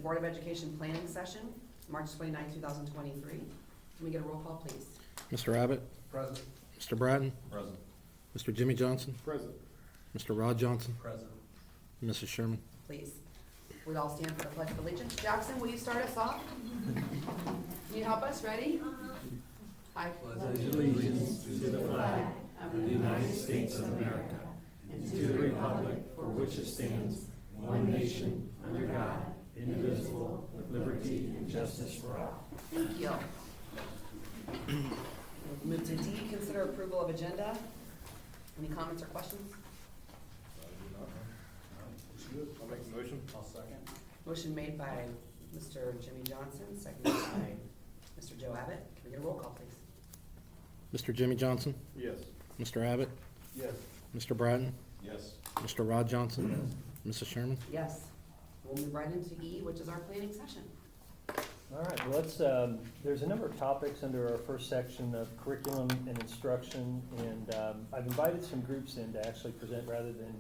Board of Education planning session, March 29, 2023. Can we get a roll call, please? Mr. Abbott? Present. Mr. Bratton? Present. Mr. Jimmy Johnson? Present. Mr. Rod Johnson? Present. Mrs. Sherman? Please. We all stand for the Pledge of Allegiance. Jackson, will you start us off? Can you help us? Ready? I pledge allegiance to the flag of the United States of America and to the republic for which it stands, one nation, under God, indivisible, with liberty and justice for all. Thank you. Move to D, consider approval of agenda. Any comments or questions? I'll make a motion. I'll second. Motion made by Mr. Jimmy Johnson, seconded by Mr. Joe Abbott. Can we get a roll call, please? Mr. Jimmy Johnson? Yes. Mr. Abbott? Yes. Mr. Bratton? Yes. Mr. Rod Johnson? Mrs. Sherman? Yes. We'll move right into E, which is our planning session. All right, well, there's a number of topics under our first section of curriculum and instruction, and I've invited some groups in to actually present rather than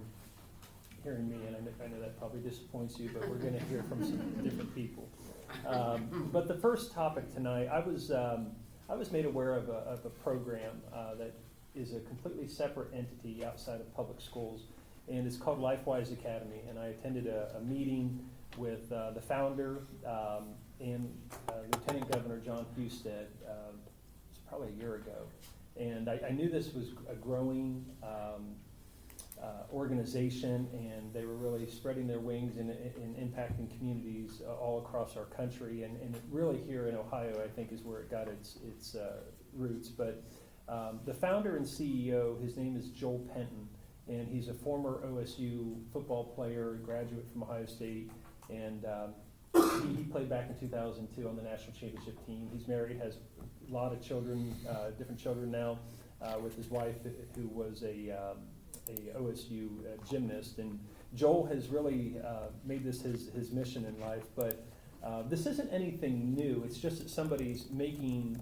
hearing me, and I know that probably disappoints you, but we're going to hear from some different people. But the first topic tonight, I was made aware of a program that is a completely separate entity outside of public schools, and it's called LifeWise Academy, and I attended a meeting with the founder and Lieutenant Governor John Husted, it's probably a year ago. And I knew this was a growing organization, and they were really spreading their wings and impacting communities all across our country. And really here in Ohio, I think, is where it got its roots. But the founder and CEO, his name is Joel Penton, and he's a former OSU football player, graduate from Ohio State, and he played back in 2002 on the national championship team. He's married, has a lot of children, different children now, with his wife, who was a OSU gymnast. And Joel has really made this his mission in life. But this isn't anything new. It's just that somebody's making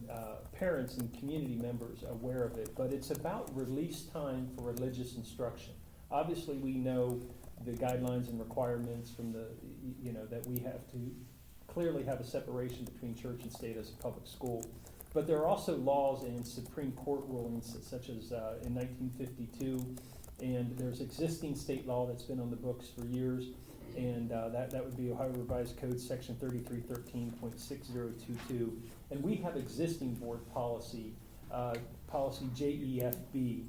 parents and community members aware of it. But it's about release time for religious instruction. Obviously, we know the guidelines and requirements from that we have to clearly have a separation between church and state as a public school. But there are also laws and Supreme Court rulings, such as in 1952, and there's existing state law that's been on the books for years, and that would be Ohio Revised Code Section 3313.6022. And we have existing board policy, policy JEFB,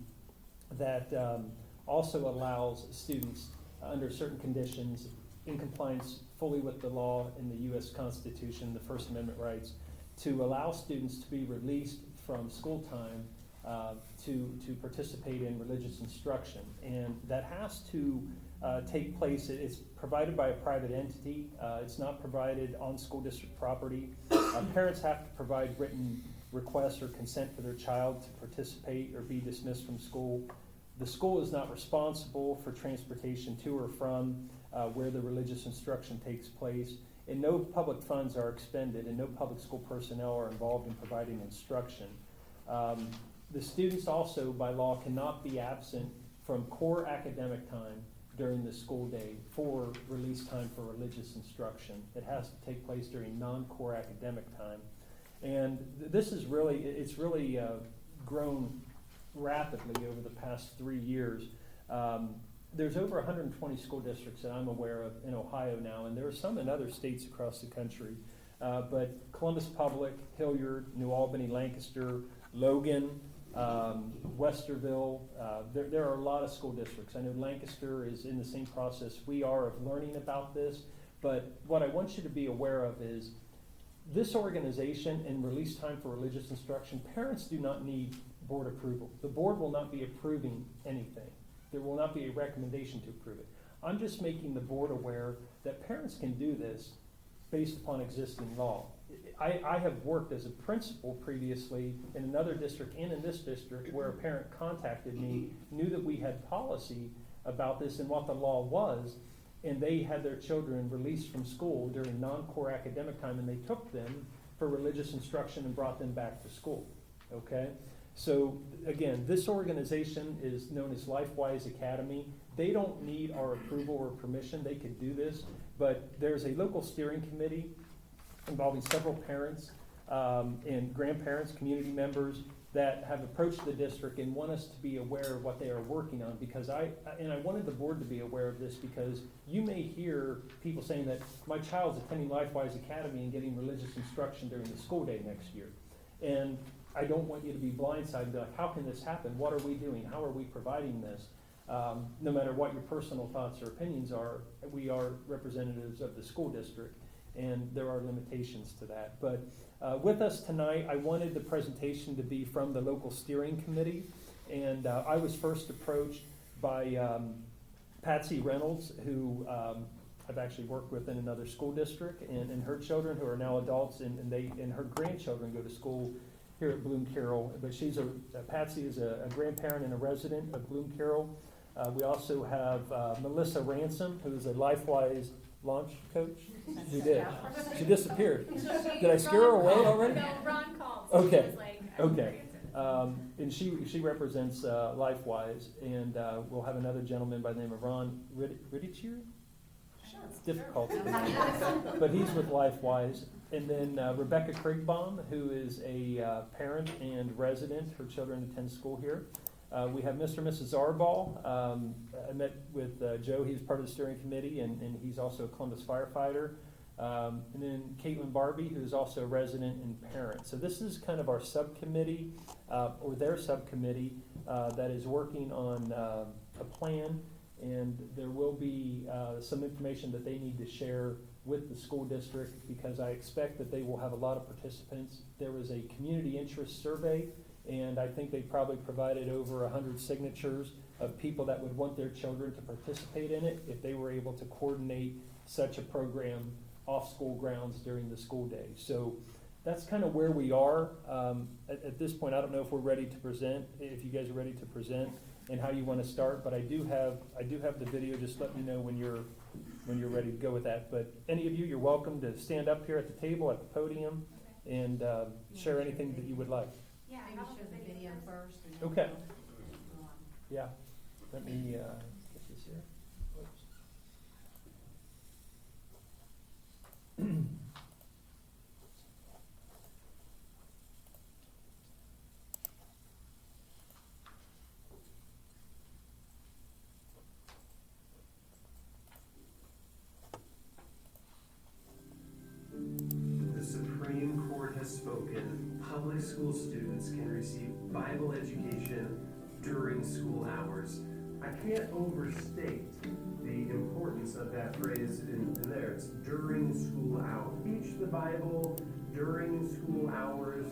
that also allows students under certain conditions, in compliance fully with the law in the U.S. Constitution, the First Amendment rights, to allow students to be released from school time to participate in religious instruction. And that has to take place. It's provided by a private entity. It's not provided on school district property. Parents have to provide written requests or consent for their child to participate or be dismissed from school. The school is not responsible for transportation to or from where the religious instruction takes place, and no public funds are expended, and no public school personnel are involved in providing instruction. The students also, by law, cannot be absent from core academic time during the school day for release time for religious instruction. It has to take place during non-core academic time. And this is it's really grown rapidly over the past 3 years. There's over 120 school districts that I'm aware of in Ohio now, and there are some in other states across the country. But Columbus Public, Hilliard, New Albany, Lancaster, Logan, Westerville, there are a lot of school districts. I know Lancaster is in the same process we are of learning about this, but what I want you to be aware of is this organization and release time for religious instruction, parents do not need board approval. The board will not be approving anything. There will not be a recommendation to approve it. I'm just making the board aware that parents can do this based upon existing law. I have worked as a principal previously in another district and in this district where a parent contacted me, knew that we had policy about this and what the law was, and they had their children released from school during non-core academic time, and they took them for religious instruction and brought them back to school, okay? So again, this organization is known as LifeWise Academy. They don't need our approval or permission. They could do this. but there's a local steering committee involving several parents and grandparents, community members that have approached the district and want us to be aware of what they are working on, because I wanted the board to be aware of this, because you may hear people saying that my child's attending LifeWise Academy and getting religious instruction during the school day next year. And I don't want you to be blindsided and be like, how can this happen? What are we doing? How are we providing this? No matter what your personal thoughts or opinions are, we are representatives of the school district, and there are limitations to that. But with us tonight, I wanted the presentation to be from the local steering committee, and I was first approached by Patsy Reynolds, who I've actually worked with in another school district, and her children, who are now adults, and her grandchildren go to school here at Bloom Carroll. But Patsy is a grandparent and a resident of Bloom Carroll. We also have Melissa Ransom, who is a LifeWise launch coach. She did. She disappeared. Did I scare her away already? No, Ron called. Okay. He was like, Okay. And she represents LifeWise, and we'll have another gentleman by the name of Ron Riddichier. It's difficult, but he's with LifeWise. And then Rebecca Kriegbaum, who is a parent and resident. Her children attend school here. We have Mr. and Mrs. Arball. I met with Joe. He's part of the steering committee, and he's also a Columbus firefighter. And then Caitlin Barbie, who's also a resident and parent. So this is kind of our subcommittee, or their subcommittee, that is working on a plan, and there will be some information that they need to share with the school district, because I expect that they will have a lot of participants. There was a community interest survey, and I think they probably provided over 100 signatures of people that would want their children to participate in it if they were able to coordinate such a program off school grounds during the school day. So that's kind of where we are. At this point, I don't know if we're ready to present, if you guys are ready to present, and how you want to start, but I do have the video. Just let me know when you're ready to go with that. But any of you, you're welcome to stand up here at the table, at the podium, and share anything that you would like. yeah, Maybe how about show the video first. And then Okay. go on. Yeah, let me get this here. Whoops. The Supreme Court has spoken. Public school students can receive Bible education during school hours. I can't overstate the importance of that phrase in there. It's during school hours. Teach the Bible during school hours,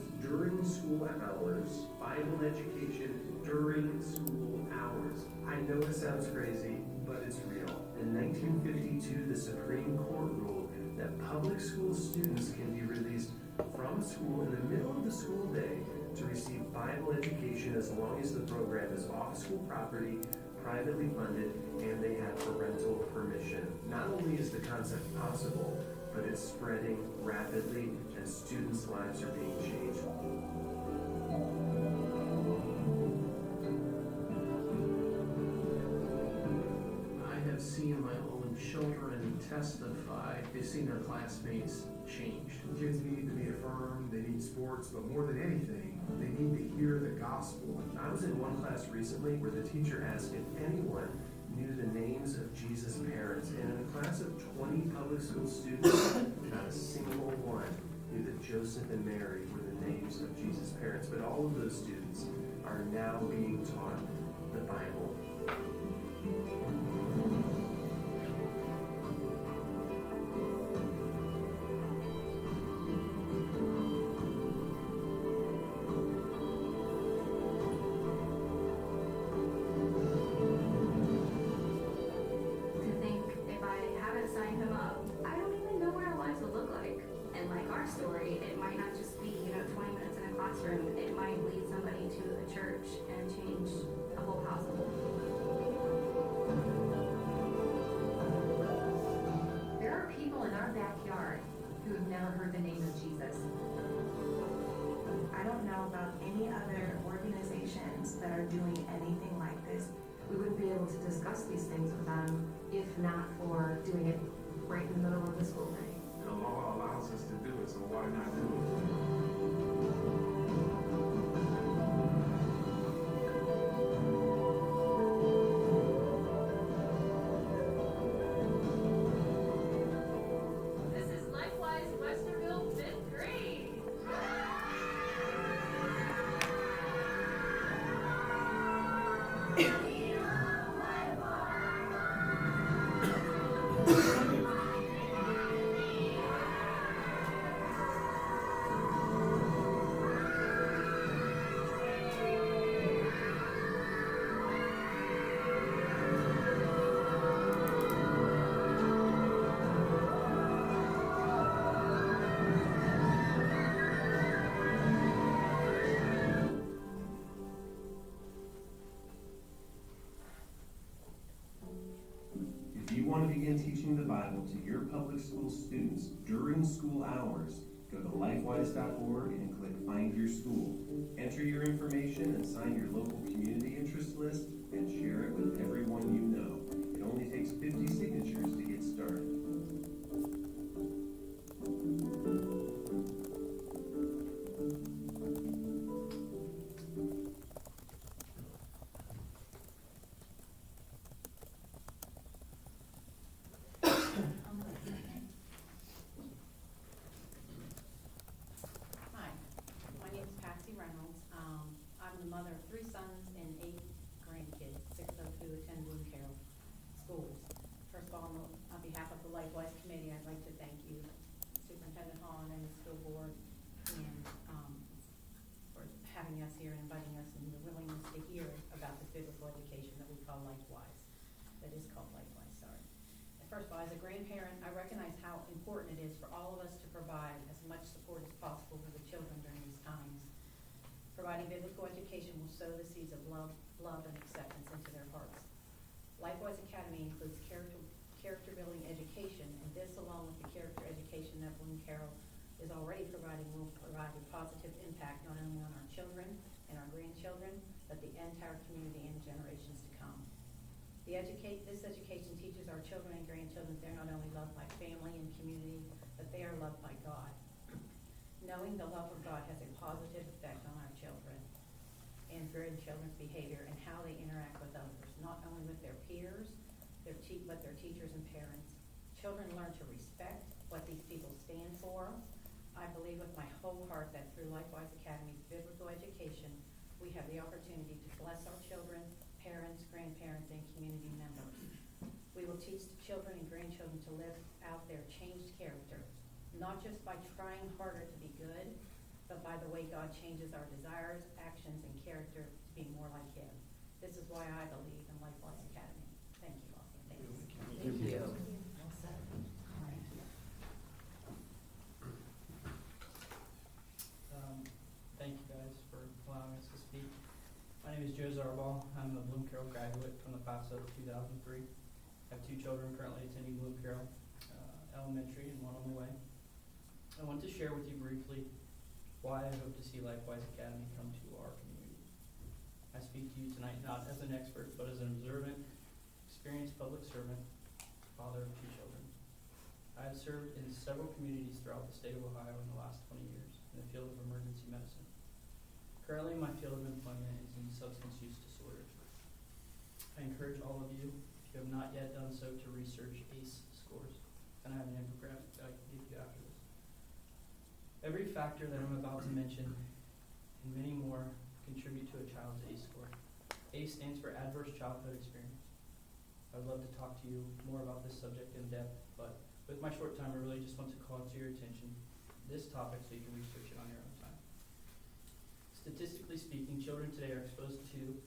Bible education during school hours. I know it sounds crazy, but it's real. In 1952, the Supreme Court ruled that public school students can be released from school in the middle of the school day to receive Bible education as long as the program is off school property, privately funded, and they have parental permission. Not only is the concept possible, but it's spreading rapidly and students' lives are being changed. I have seen my own children testify. They've seen their classmates change. Kids need to be affirmed, they need sports, but more than anything, they need to hear the gospel. I was in one class recently where the teacher asked if anyone knew the names of Jesus' parents, and in a class of 20 public school students, not a single one knew that Joseph and Mary were the names of Jesus' parents. But all of those students are now being taught the Bible. to think if I haven't signed him up, I don't even know what our lives would look like. And like our story, it might not just be, 20 minutes in a classroom. It might lead somebody to a church and change a whole household. There are people in our backyard who have never heard the name of Jesus. I don't know about any other organizations that are doing anything like this. We wouldn't be able to discuss these things with them if not for doing it right in the middle of the school day. The law allows us to do it, so why not do it? This is likewise Westerville fifth grade. If you want to begin teaching the Bible to your public school students during school hours, go to lifewise.org and click Find Your School. Enter your information and sign your local community interest list and share it with everyone you know. It only takes 50 signatures to get started. Hi, my name is Patsy Reynolds. I'm the mother of 3 sons and 8 grandkids, 6 of who attend Bloom Carroll schools. First of all, on behalf of the Likewise Committee, I'd like to thank you, Superintendent Hahn and the school board, and for having us here and inviting us and your willingness to hear about this biblical education that we call Likewise. That is called Likewise, sorry. First of all, as a grandparent, I recognize how important it is for all of us to provide as much support as possible for the children during these times. Providing biblical education will sow the seeds of love, and acceptance into their hearts. Likewise Academy includes character-building education, and this, along with the character education that Bloom Carroll is already providing, will provide a positive impact not only on our children and our grandchildren, but the entire community and generations to come. This education teaches our children and grandchildren they're not only loved by family and community, but they are loved by God. Knowing the love of God has a positive effect on our children and grandchildren's behavior and how they interact with others, not only with their peers, but their teachers and parents. Children learn to respect what these people stand for. I believe with my whole heart that through Likewise Academy's biblical education, we have the opportunity to bless our children, parents, grandparents, and community members. We will teach the children and grandchildren to live out their changed character, not just by trying harder to be good, but by the way God changes our desires, actions, and character to be more like Him. This is why I believe in Likewise Academy. Thank you all. Thanks. Thank you. Thank you guys for allowing us to speak. My name is Joe Zarbal. I'm a Bloom Carroll graduate from the class of 2003. I have 2 children currently attending Bloom Carroll Elementary and 1 on the way. I want to share with you briefly why I hope to see Likewise Academy come to our community. I speak to you tonight not as an expert, but as an observant, experienced public servant, father of 2 children. I have served in several communities throughout the state of Ohio in the last 20 years in the field of emergency medicine. Currently, my field of employment is in substance use disorders. I encourage all of you, if you have not yet done so, to research ACE scores, and I have an infographic that I can give you after this. Every factor that I'm about to mention, and many more, contribute to a child's ACE score. ACE stands for Adverse Childhood Experience. I would love to talk to you more about this subject in depth, but with my short time, I really just want to call to your attention this topic so you can research it on your own time. Statistically speaking, children today are exposed to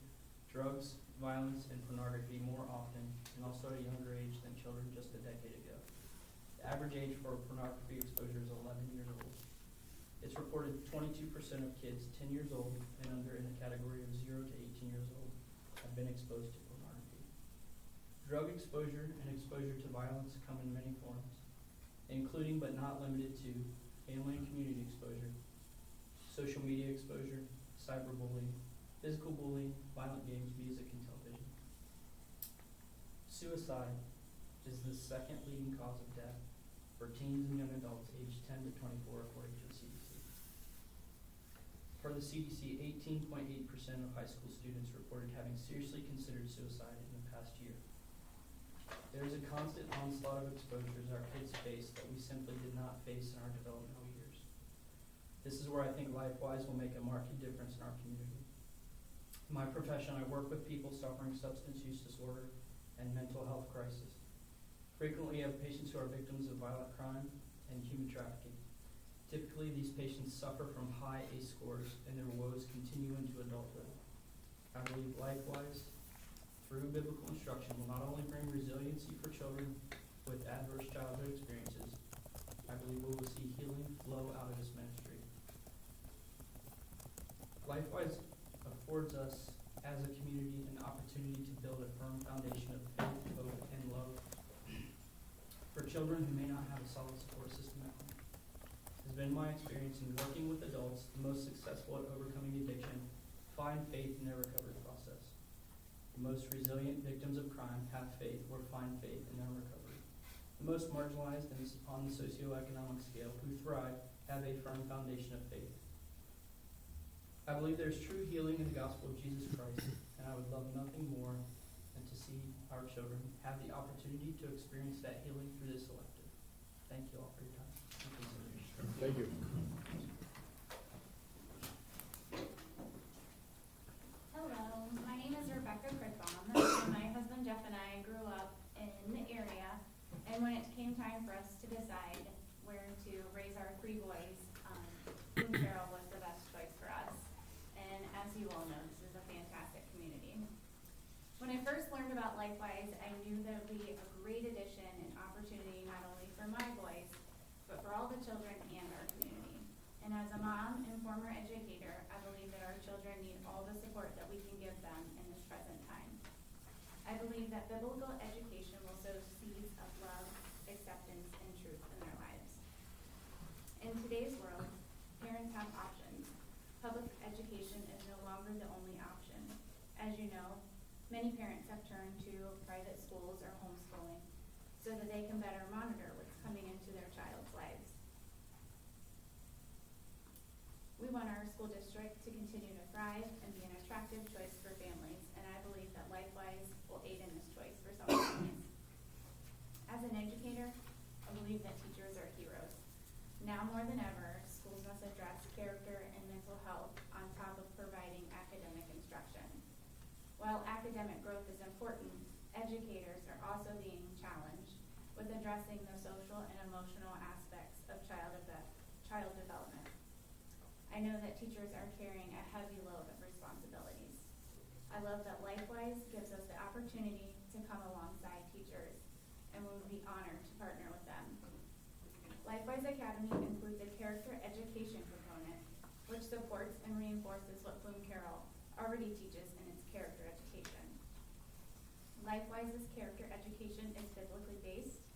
drugs, violence, and pornography more often, and also at a younger age than children just a decade ago. The average age for pornography exposure is 11 years old. It's reported 22% of kids 10 years old and under in the category of 0 to 18 years old have been exposed to pornography. Drug exposure and exposure to violence come in many forms, including but not limited to family and community exposure, social media exposure, cyberbullying, physical bullying, violent games, music, and television. Suicide, is the second leading cause of death for teens and young adults aged 10 to 24 according to the CDC. Per the CDC, 18.8% of high school students reported having seriously considered suicide in the past year. There is a constant onslaught of exposures our kids face that we simply did not face in our developmental years. This is where I think LifeWise will make a marked difference in our community. In my profession, I work with people suffering substance use disorder and mental health crisis. Frequently, I have patients who are victims of violent crime and human trafficking. Typically, these patients suffer from high ACE scores and their woes continue into adulthood. I believe LifeWise, through biblical instruction, will not only bring resiliency for children with adverse childhood experiences, I believe we will see healing flow out of this ministry. LifeWise affords us as a community an opportunity to build a firm foundation of faith, hope, and love for children who may not have a solid support system at home. It has been my experience in working with adults, the most successful at overcoming addiction find faith in their recovery process. The most resilient victims of crime have faith or find faith in their recovery. The most marginalized and on the socioeconomic scale who thrive have a firm foundation of faith. I believe there is true healing in the gospel of Jesus Christ, and I would love nothing more than to see our children have the opportunity to experience that healing through this elective. Thank you all for your time and consideration. Thank you. Hello, my name is Rebecca Crickbaum, and my husband Jeff and I grew up in the area, and when it came time for us to decide where to raise our 3 boys, Boone Carroll was the best choice for us. And as you all know, this is a fantastic community. When I first learned about LifeWise, I knew that it would be a great addition and opportunity not only for my boys, but for all the children and our community. And as a mom and former educator, I believe that our children need all the support that we can give them in this present time. I believe that biblical education will sow seeds of love, acceptance, and truth in their lives. In today's world, parents have options. Public education is no longer the only option. As you know, many parents have turned to private schools or homeschooling so that they can better monitor what's coming into their child's lives. We want our school district to continue to thrive and be an attractive choice for families, and I believe that LifeWise will aid in this choice for some families. As an educator, I believe that teachers are heroes. Now more than ever, schools must address character and mental health on top of providing academic instruction. While academic growth is important, educators are also being challenged with addressing the social and emotional aspects of child development. I know that teachers are carrying a heavy load of responsibilities. I love that LifeWise gives us the opportunity to come alongside teachers, and we would be honored to partner with them. LifeWise Academy includes a character education component, which supports and reinforces what Bloom Carroll already teaches in its character education. LifeWise's character education is biblically based.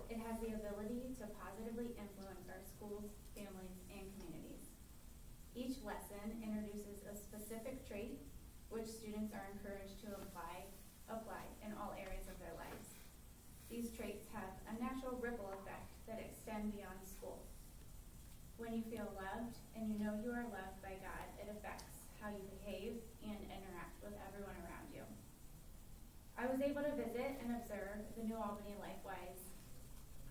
It has the ability to positively influence our schools, families, and communities. Each lesson introduces a specific trait which students are encouraged to apply in all areas of their lives. These traits have a natural ripple effect that extend beyond school. When you feel loved and you know you are loved by God, it affects how you behave and interact with everyone around you. I was able to visit and observe the New Albany LifeWise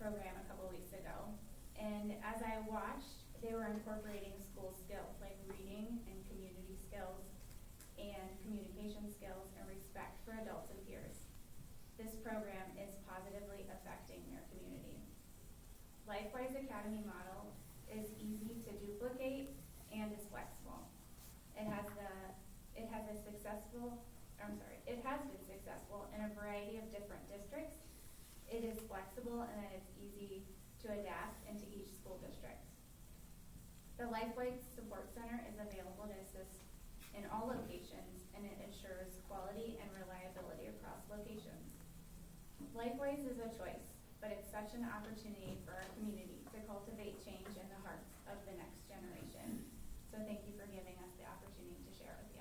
program a couple weeks ago, and as I watched, they were incorporating school skills like reading and community skills and communication skills and respect for adults and peers. This program is positively affecting their community. LifeWise Academy model is easy to duplicate and is flexible. It has been successful in a variety of different districts. It is flexible and it's easy to adapt into each school district. The LifeWise Support Center is available to assist in all locations, and it ensures quality and reliability across locations. LifeWise is a choice, but it's such an opportunity for our community to cultivate change in the hearts of the next generation. So thank you for giving us the opportunity to share with you.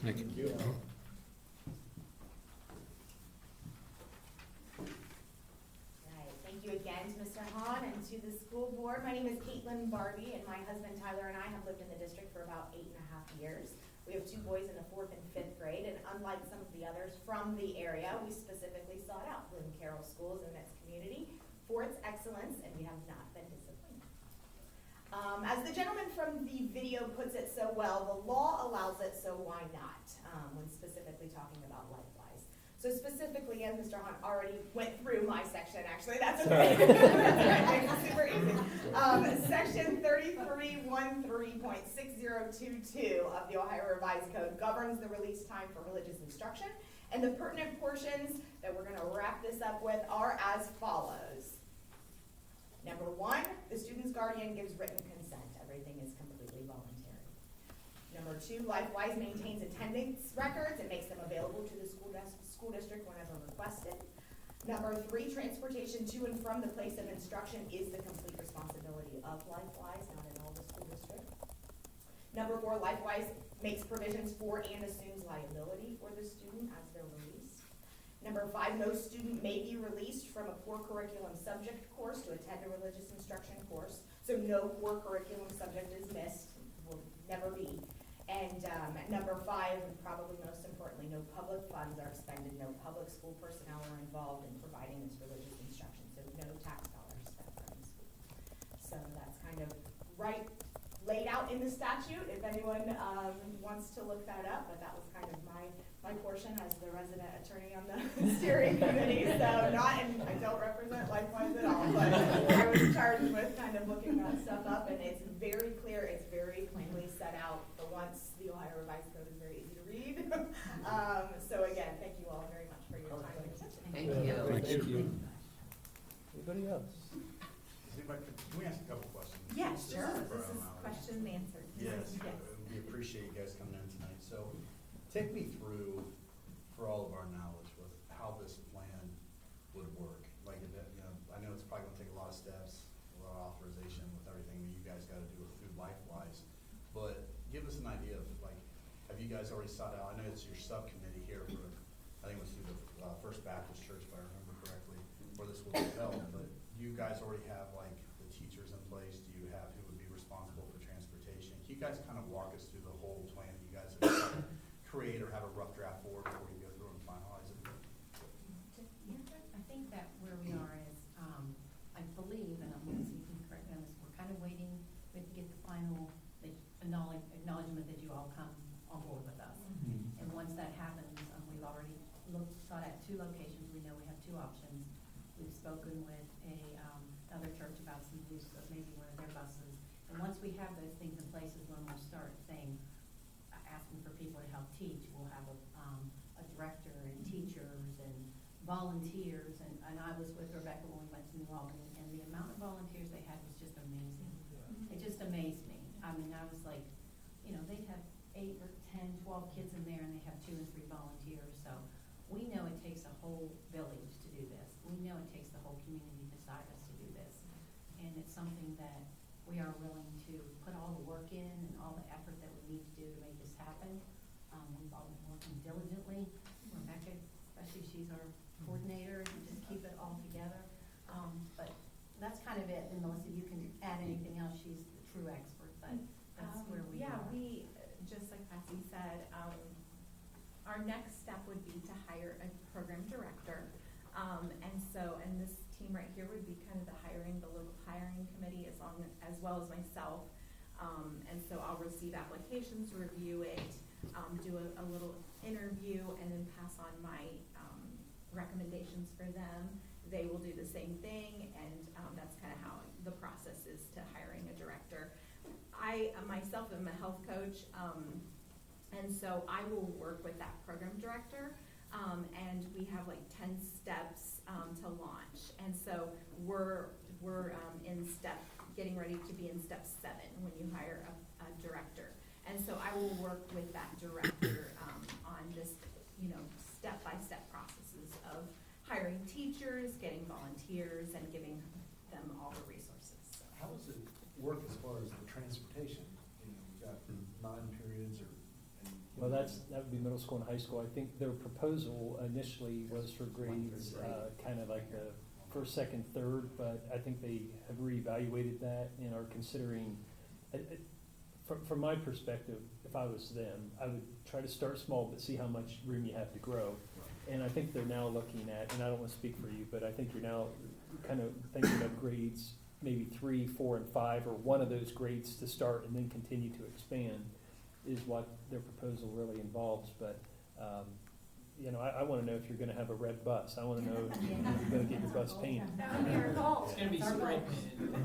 Thank you. Thank you. school board. My name is Caitlin Barbie, and my husband Tyler and I have lived in the district for about 8.5 years. We have 2 boys in the 4th and 5th grade, and unlike some of the others from the area, we specifically sought out Bloom Carroll Schools and its community for its excellence, and we have not been disappointed. As the gentleman from the video puts it so well, the law allows it, so why not, when specifically talking about LifeWise. So specifically, as Mr. Hunt already went through my section, actually, that's okay. That's right, makes it super easy. Section 3313.6022 of the Ohio Revised Code governs the release time for religious instruction, and the pertinent portions that we're going to wrap this up with are as follows. Number 1, the student's guardian gives written consent. Everything is completely voluntary. Number 2, LifeWise maintains attendance records and makes them available to the school district whenever requested. Number 3, transportation to and from the place of instruction is the complete responsibility of LifeWise, not in all the school districts. Number 4, LifeWise makes provisions for and assumes liability for the student as they're released. Number 5, no student may be released from a core curriculum subject course to attend a religious instruction course. So no core curriculum subject is missed, will never be. And number 5, and probably most importantly, no public funds are expended, no public school personnel are involved in providing this religious instruction. So no tax dollars spent from the school. So that's kind of laid out in the statute if anyone wants to look that up, but that was kind of my portion as the resident attorney on the steering committee. So I don't represent LifeWise at all, but I was charged with kind of looking that stuff up, and it's very clear, it's very plainly set out. For once, the Ohio Revised Code is very easy to read. So again, thank you all very much for your time and attention. Thank you. Thank you. Anybody else? Can we ask a couple questions? Yeah, This sure. is This is from, question and answer. Yes, we appreciate you guys coming in tonight. So take me through, for all of our knowledge, with how this plan would work. Like, I know it's probably gonna take a lot of steps, a lot of authorization with everything that you guys gotta do through LifeWise. But give us an idea of, like, have you guys already sought out, I know it's your subcommittee here for, I think it was through the First Baptist Church, if I remember correctly, where this will be held, but do you guys already have, like, the teachers in place? Do you have who would be responsible for transportation? Can you guys kind of walk us through the whole plan that you guys have create or have a rough draft for before you go through and finalize it? I think that where we are is, I believe, and I'm going to see if you can correct me on this, we're kind of waiting to get the final acknowledgement that you all come on board with us. And once that happens, we've already sought out 2 locations. We know we have 2 options. We've spoken with another church about some use of maybe one of their buses. And once we have those things in place is when we'll start asking for people to help teach. We'll have a director and teachers and volunteers. And I was with Rebecca when we went to New Albany, and the amount of volunteers they had was just amazing. It just amazed me. I mean, I was like, they'd have 8 or 10, 12 kids in there, and they have 2 and 3 volunteers. So we know it takes a whole village to do this. We know it takes the whole community beside us to do this. And it's something that we are willing to put all the work in and all the effort that we need to do to make this happen. We've all been working diligently. Rebecca, especially, she's our coordinator, and just keep it all together. But that's kind of it. And Melissa, you can add anything else. She's the true expert, but that's where we are. Yeah, we, just like Patsy said, our next step would be to hire a program director. And this team right here would be kind of the local hiring committee as well as myself. And so I'll receive applications, review it, do a little interview, and then pass on my recommendations for them. They will do the same thing, and that's kind of how the process is to hiring a director. I myself am a health coach, and so I will work with that program director, and we have like 10 steps to launch. And so we're getting ready to be in step 7 when you hire a director. And so I will work with that director on just, step-by-step processes of hiring teachers, getting volunteers, and giving them all the resources. So. How does it work as far as the transportation? We've got 9 periods Well, that would be middle school and high school. I think their proposal initially was for grades, kind of like the first, second, third, but I think they have reevaluated that and are considering, from my perspective, if I was them, I would try to start small but see how much room you have to grow. And I think they're now looking at, and I don't want to speak for you, but I think you're now kind of thinking of grades maybe 3, 4, and 5, or one of those grades to start and then continue to expand is what their proposal really involves. But, you know, I want to know if you're going to have a red bus. I want to know if you're going to get your bus painted. That would be our goal. It's gonna be spray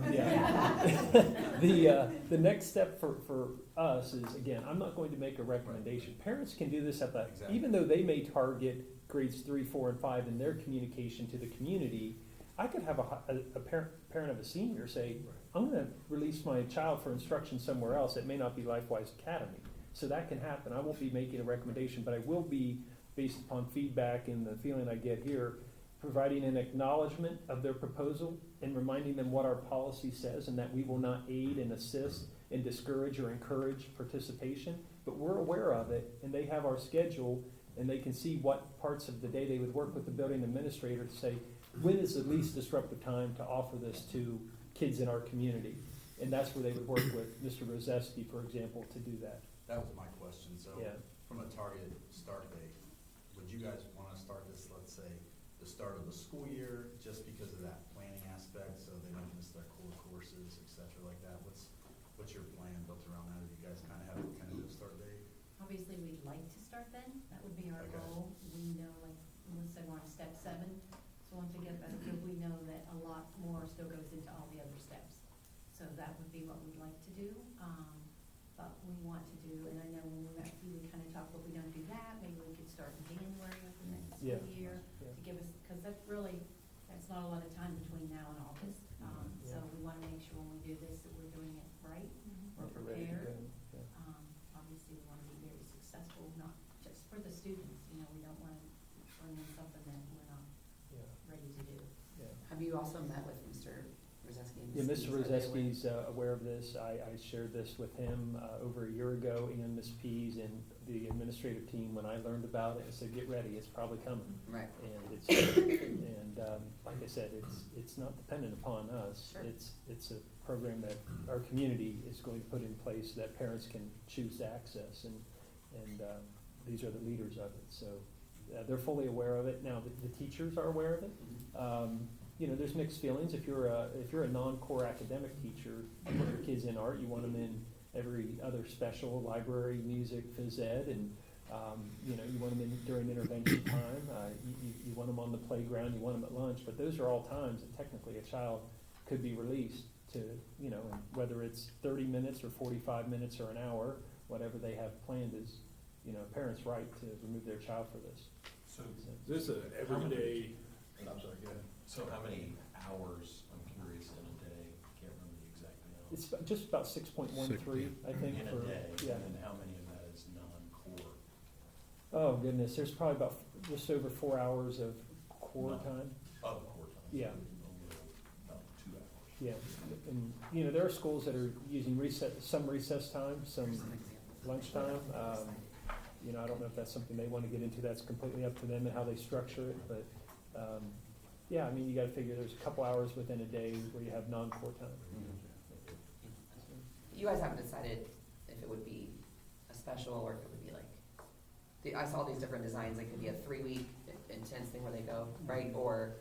painted. Yeah. The next step for us is, again, I'm not going to make a recommendation. Parents can do this at that, Exactly. even though they may target grades 3, 4, and 5 in their communication to the community. I could have a parent of a senior say, I'm going to release my child for instruction somewhere else. It may not be LifeWise Academy. So that can happen. I won't be making a recommendation, but I will be, based upon feedback and the feeling I get here, providing an acknowledgement of their proposal and reminding them what our policy says and that we will not aid and assist and discourage or encourage participation. But we're aware of it, and they have our schedule, and they can see what parts of the day they would work with the building administrator to say, when is the least disruptive time to offer this to kids in our community? And that's where they would work with Mr. Rozeski, for example, to do that. That was my question, so Yeah. from a targeted start date, would you guys wanna start this, let's say, the start of the school year, just because of that planning aspect, so they don't miss their core courses, et cetera, like that? What's your plan built around that? Have you guys kinda have a tentative start date? Obviously, we'd like to start then, that would be our Okay. goal. We know, like, let's say we're on step 7, so once we get back here, we know that a lot more still goes into all the other steps. So that would be what we'd like to do, but we want to do, and I know when we met with you, we kind of talked, well, if we don't do that, maybe we could start in January of the next Yeah. school year Yeah. to give us, because that's really, that's not a lot of time between now and August. So Yeah. we want to make sure when we do this, that we're doing it right, we're That we're ready to prepared. go. Yeah. Obviously, we want to be very successful, not just for the students, you know, we don't want to bring in something that we're not Yeah. ready to do. Yeah. Have you also met with Mr. Rozeski? and Yeah, Ms. Mr. Pease? Are they aware? Rozeski's aware of this. I shared this with him over a year ago, and Ms. Pease and the administrative team. When I learned about it, I said, get ready, it's probably coming. Right. And like I said, it's not dependent upon us. Sure. It's a program that our community is going to put in place that parents can choose to access, and these are the leaders of it. So they're fully aware of it. Now, the teachers are aware of it. You know, there's mixed feelings. If you're a non-core academic teacher, you put your kids in art, you want them in every other special, library, music, phys ed, and you know, you want them in during intervention time. You want them on the playground, you want them at lunch, but those are all times that technically a child could be released to, you know, and whether it's 30 minutes or 45 minutes or an hour, whatever they have planned is, you know, a parent's right to remove their child for this. So So- this is everyday, I'm sorry, go ahead. So how many hours, I'm curious, in a day? Can't remember the exact amount. It's just about 6.13, I think, In for, a day, yeah. and then how many of that is non-core? Oh, goodness, there's probably about just over 4 hours of core No. time. Of core time? Yeah. Only about 2 hours. Yeah, and, you know, there are schools that are using some recess time, some Here's an example. lunchtime. You know, I don't know if that's something they want to get into. That's completely up to them and how they structure it, but, yeah, I mean, you gotta figure there's a couple hours within a day where you have non-core time. You guys haven't decided if it would be a special or if it would be like, I saw these different designs, it could be a 3-week intense thing where they go, right? Or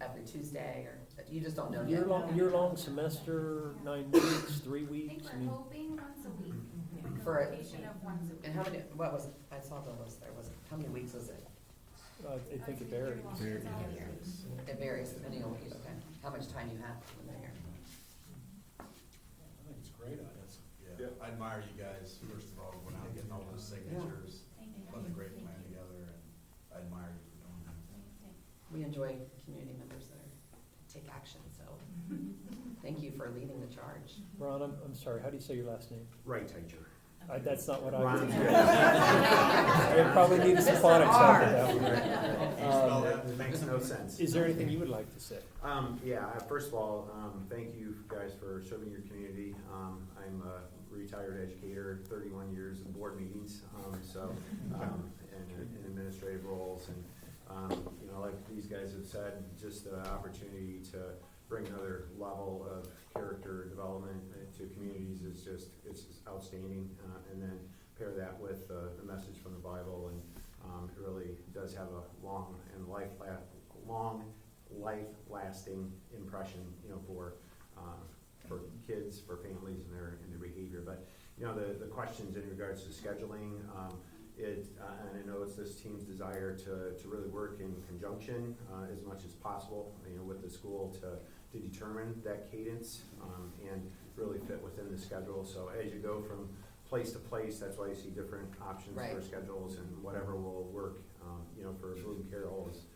every Tuesday, or, you just don't know yet. Year-long semester, 9 weeks, 3 I think weeks, I we're mean, hoping once a week, For a- rotation of once a week. And how many, what was, I saw the list there, was it, how many weeks is it? I think it varies. It varies depending on what you, okay, how much time you have when they're here. I think it's great. Yeah, Yeah. I admire you guys, first of all, going out and getting all those signatures, putting a great plan together, and I admire you for doing that. We enjoy community members that take action, so thank you for leading the charge. Ron, I'm sorry, how do you say your last name? Right, teacher. That's not what I Ron. would. I probably need some phonics after that one. It makes no sense. Is there anything you would like to say? First of all, thank you guys for serving your community. I'm a retired educator, 31 years in board meetings, in administrative roles, and Like these guys have said, just the opportunity to bring another level of character development to communities is it's outstanding. And then pair that with the message from the Bible, and it really does have a long life-lasting impression, for kids, for families, and their behavior. But the questions in regards to scheduling, and I know it's this team's desire to really work in conjunction as much as possible, with the school to determine that cadence and really fit within the schedule. So as you go from place to place, that's why you see different options Right. for schedules, and whatever will work, for Bloom Carroll is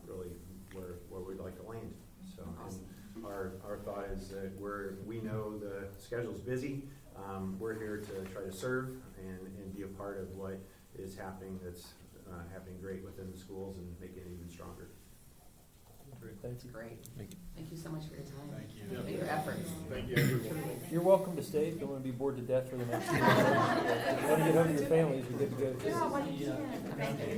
really where we'd like to land. So Awesome. and our thought is that we know the schedule's busy. We're here to try to serve and be a part of what is happening that's happening great within the schools and make it even stronger. Thank you. Great. Thank you. Thank you so much for your time. Thank you. And your efforts. Thank you, everyone. You're welcome to stay if you don't want to be bored to death for the next 2 hours. If you want to get home to your families, you're good to go. If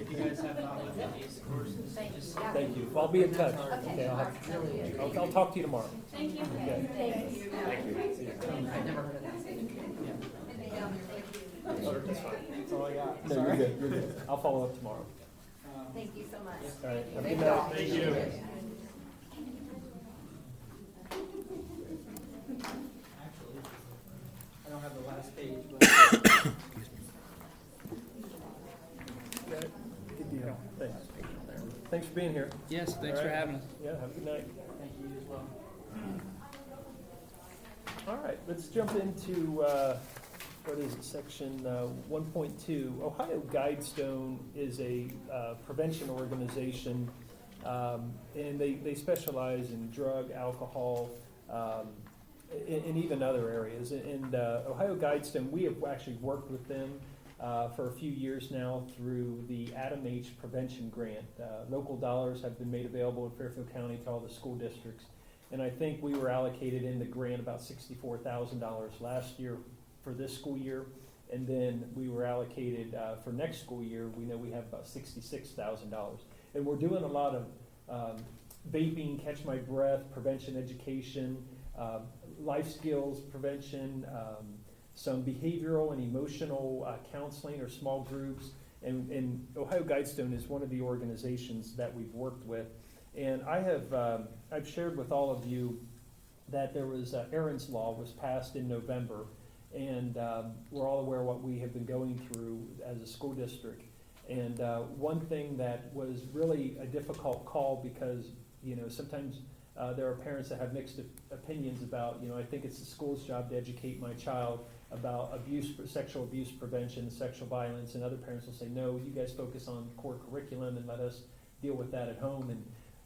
you guys have not looked at these courses, just. Thank you. I'll be in touch. Okay, I'll talk to you tomorrow. Thank you. Okay. Thank you. I've never heard of that. That's all I got. No, you're good. You're good. I'll follow up tomorrow. Thank you so much. All right. Have a Thank good you. night. Thank you. Actually, I don't have the last page, but. Good deal. Thanks. Thanks for being here. Yes, thanks All for right. having us. Yeah, have a good night. Thank you as well. All right, let's jump into, what is it, section 1.2. Ohio Guidestone is a prevention organization, and they specialize in drug, alcohol, and even other areas. And Ohio Guidestone, we have actually worked with them for a few years now through the Adam H. Prevention Grant. Local dollars have been made available in Fairfield County to all the school districts. And I think we were allocated in the grant about $64,000 last year for this school year. And then we were allocated for next school year, we know we have about $66,000. And we're doing a lot of vaping, catch my breath, prevention education, life skills prevention, some behavioral and emotional counseling or small groups. And Ohio Guidestone is one of the organizations that we've worked with. And I've shared with all of you that there was Aaron's Law was passed in November, and we're all aware of what we have been going through as a school district. And one thing that was really a difficult call, because sometimes there are parents that have mixed opinions about, I think it's the school's job to educate my child about sexual abuse prevention, sexual violence, and other parents will say, no, you guys focus on core curriculum and let us deal with that at home. And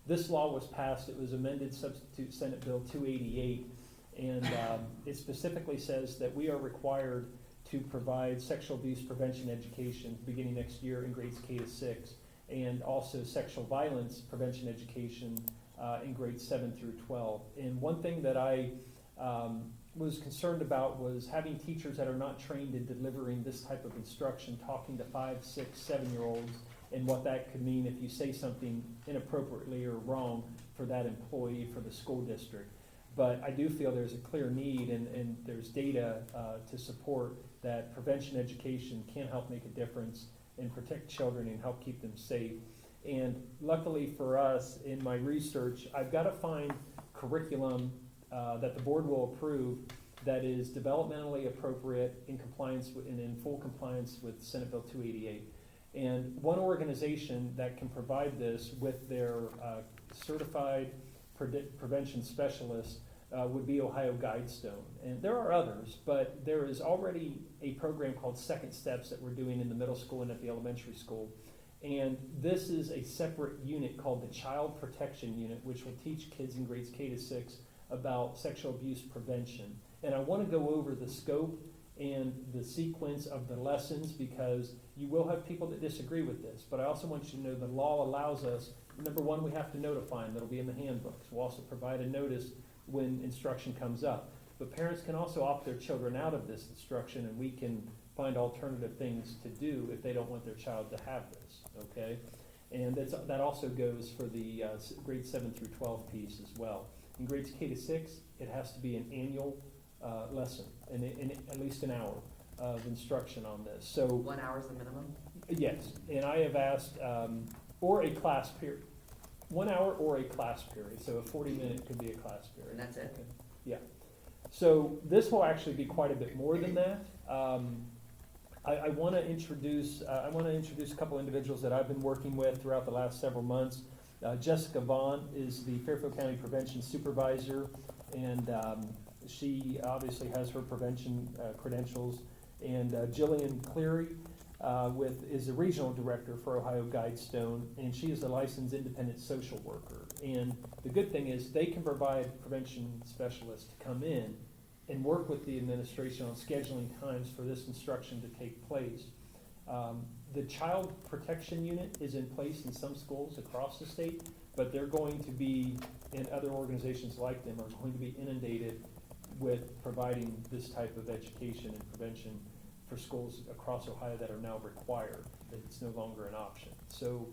this law was passed. It was amended substitute Senate Bill 288, and it specifically says that we are required to provide sexual abuse prevention education beginning next year in grades K to 6, and also sexual violence prevention education in grades 7 through 12. And one thing that I was concerned about was having teachers that are not trained in delivering this type of instruction, talking to 5, 6, 7-year-olds, and what that could mean if you say something inappropriately or wrong for that employee, for the school district. But I do feel there's a clear need, and there's data to support that prevention education can help make a difference and protect children and help keep them safe. And luckily for us, in my research, I've got to find curriculum that the board will approve that is developmentally appropriate in compliance with, and in full compliance with Senate Bill 288. And one organization that can provide this with their certified prevention specialist would be Ohio Guidestone. And there are others, but there is already a program called Second Steps that we're doing in the middle school and at the elementary school. And this is a separate unit called the Child Protection Unit, which will teach kids in grades K to 6 about sexual abuse prevention. And I want to go over the scope and the sequence of the lessons, because you will have people that disagree with this, but I also want you to know the law allows us, number one, we have to notify them. That'll be in the handbooks. We'll also provide a notice when instruction comes up. But parents can also opt their children out of this instruction, and we can find alternative things to do if they don't want their child to have this, okay? And that also goes for the grades 7 through 12 piece as well. In grades K to 6, it has to be an annual lesson, and at least an hour of instruction on this. So 1 hour is the minimum? yes, and I have asked, or a class period. 1 hour or a class period, so a 40-minute could be a class period. And that's it? Okay. Yeah. So this will actually be quite a bit more than that. I want to introduce a couple individuals that I've been working with throughout the last several months. Jessica Vaughn is the Fairfield County Prevention Supervisor, and she obviously has her prevention credentials. And Jillian Cleary is the Regional Director for Ohio Guidestone, and she is a licensed independent social worker. And the good thing is they can provide prevention specialists to come in and work with the administration on scheduling times for this instruction to take place. The Child Protection Unit is in place in some schools across the state, but they're going to be, and other organizations like them are going to be inundated with providing this type of education and prevention for schools across Ohio that are now required, that it's no longer an option. So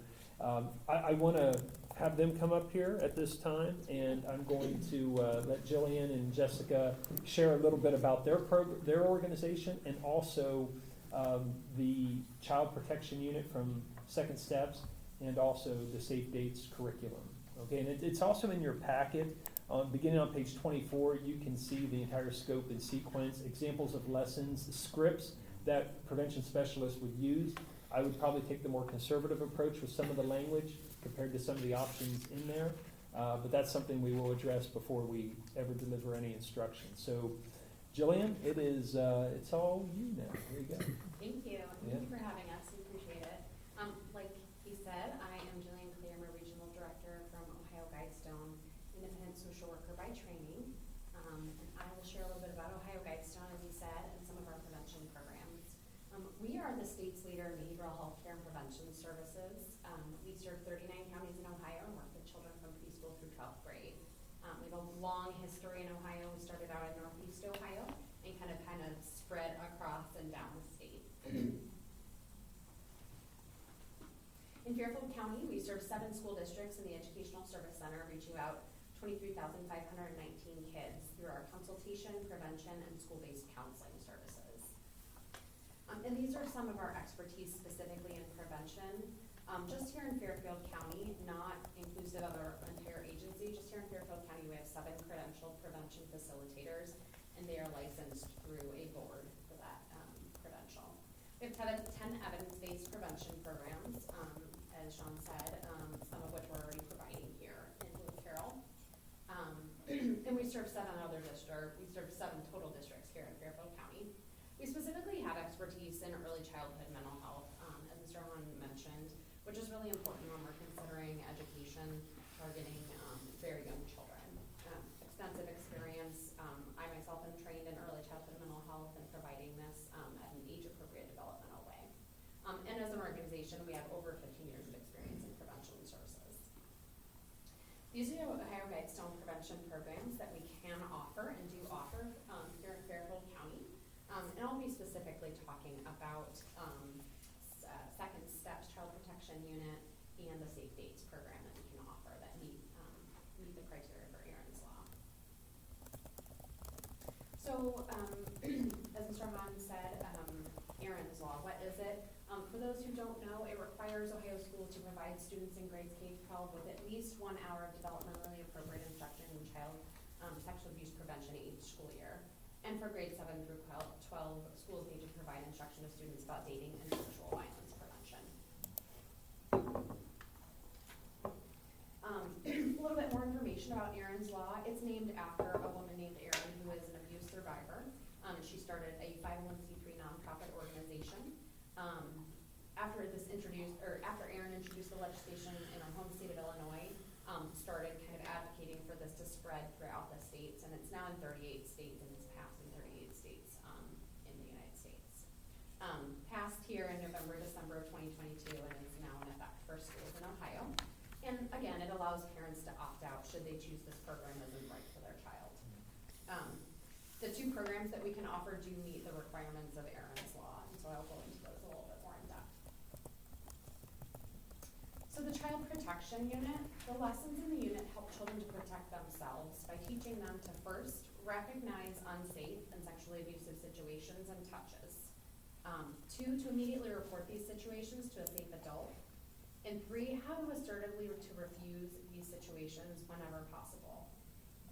I want to have them come up here at this time, and I'm going to let Jillian and Jessica share a little bit about their organization, and also the Child Protection Unit from Second Steps, and also the Safe Dates curriculum. Okay, and it's also in your packet. Beginning on page 24, you can see the entire scope and sequence, examples of lessons, scripts that prevention specialists would use. I would probably take the more conservative approach with some of the language compared to some of the options in there, but that's something we will address before we ever deliver any instruction. So, Jillian, it's all you now. There you go. Thank you. Yeah. Thank you for having us. We appreciate it. Like he said, I am Jillian Clear. I'm a Regional Director from Ohio Guidestone, independent social worker by training. And I will share a little bit about Ohio Guidestone, as he said, and some of our prevention programs. We are the state's leader in behavioral health care and prevention services. We serve 39 counties in Ohio and work with children from preschool through 12th grade. We have a long history in Ohio. We started out in Northeast Ohio and kind of spread across and down the state. In Fairfield County, we serve 7 school districts in the Educational Service Center, reaching about 23,519 kids through our consultation, prevention, and school-based counseling services. And these are some of our expertise specifically in prevention. Just here in Fairfield County, not inclusive of our entire agency, just here in Fairfield County, we have 7 credentialed prevention facilitators, and they are licensed through a board for that credential. We have 10 evidence-based prevention programs, as Sean said, some of which we're already providing here in Bloom Carroll. And we serve 7 total districts here in Fairfield County. We specifically have expertise in early childhood mental health, as Mr. Hahn mentioned, which is really important when we're considering education targeting very young children. Extensive experience. I myself am trained in early childhood mental health and providing this at an age-appropriate developmental way. And as an organization, we have over 15 years of experience in prevention services. These are Ohio Guidestone prevention programs that we can offer and do offer here in Fairfield County. And I'll be specifically talking about Second Steps Child Protection Unit and the Safe Dates program that we can offer that meet the criteria for Aaron's Law. So, as Mr. Hahn said, Aaron's Law, what is it? For those who don't know, it requires Ohio schools to provide students in grades K-12 with at least 1 hour of developmentally appropriate instruction in child sexual abuse prevention each school year. And for grades 7 through 12, schools need to provide instruction to students about dating and sexual violence prevention. A little bit more information about Aaron's Law. It's named after a woman named Erin who is an abuse survivor. She started a 501c3 nonprofit organization. After Erin introduced the legislation in our home state of Illinois, started kind of advocating for this to spread throughout the states, and it's now in 38 states, and it's passed in 38 states in the United States. Passed here in December of 2022, and is now in effect for schools in Ohio. And again, it allows parents to opt out should they choose this program isn't right for their child. The 2 programs that we can offer do meet the requirements of Aaron's Law, and so I'll go into those a little bit more in depth. So the Protection Unit. The lessons in the unit help children to protect themselves by teaching them to first recognize unsafe and sexually abusive situations and touches. 2, to immediately report these situations to a safe adult. And 3, how to assertively to refuse these situations whenever possible.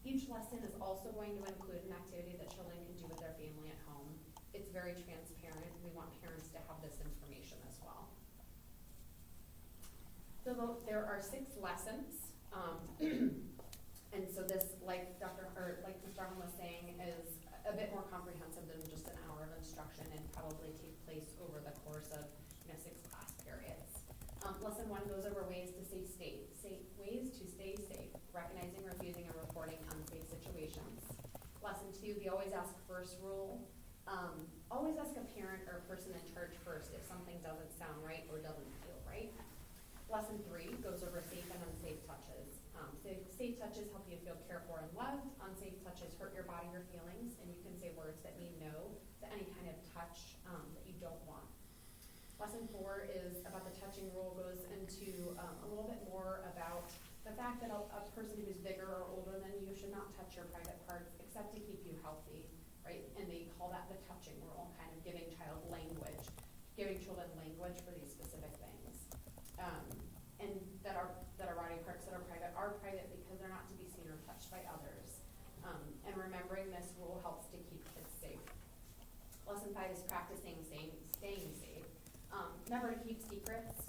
Each lesson is also going to include an activity that children can do with their family at home. It's very transparent. We want parents to have this information as well. So there are 6 lessons, and so this, like Mr. Arm was saying, is a bit more comprehensive than just an hour of instruction and probably take place over the course of 6 class periods. Lesson 1 goes over ways to stay safe, recognizing, refusing, and reporting unsafe situations. Lesson 2, the always ask first rule. Always ask a parent or a person in charge first if something doesn't sound right or doesn't feel right. Lesson 3 goes over safe and unsafe touches. Safe touches help you feel cared for and loved. Unsafe touches hurt your body or feelings, and you can say words that mean no to any kind of touch that you don't want. Lesson 4 is about the touching rule, goes into a little bit more about the fact that a person who's bigger or older than you should not touch your private parts except to keep you healthy, right? And they call that the touching rule, kind of giving children language for these specific things. And that our body parts that are private because they're not to be seen or touched by others. And remembering this rule helps to keep kids safe. Lesson 5 is practicing staying safe. Never to keep secrets.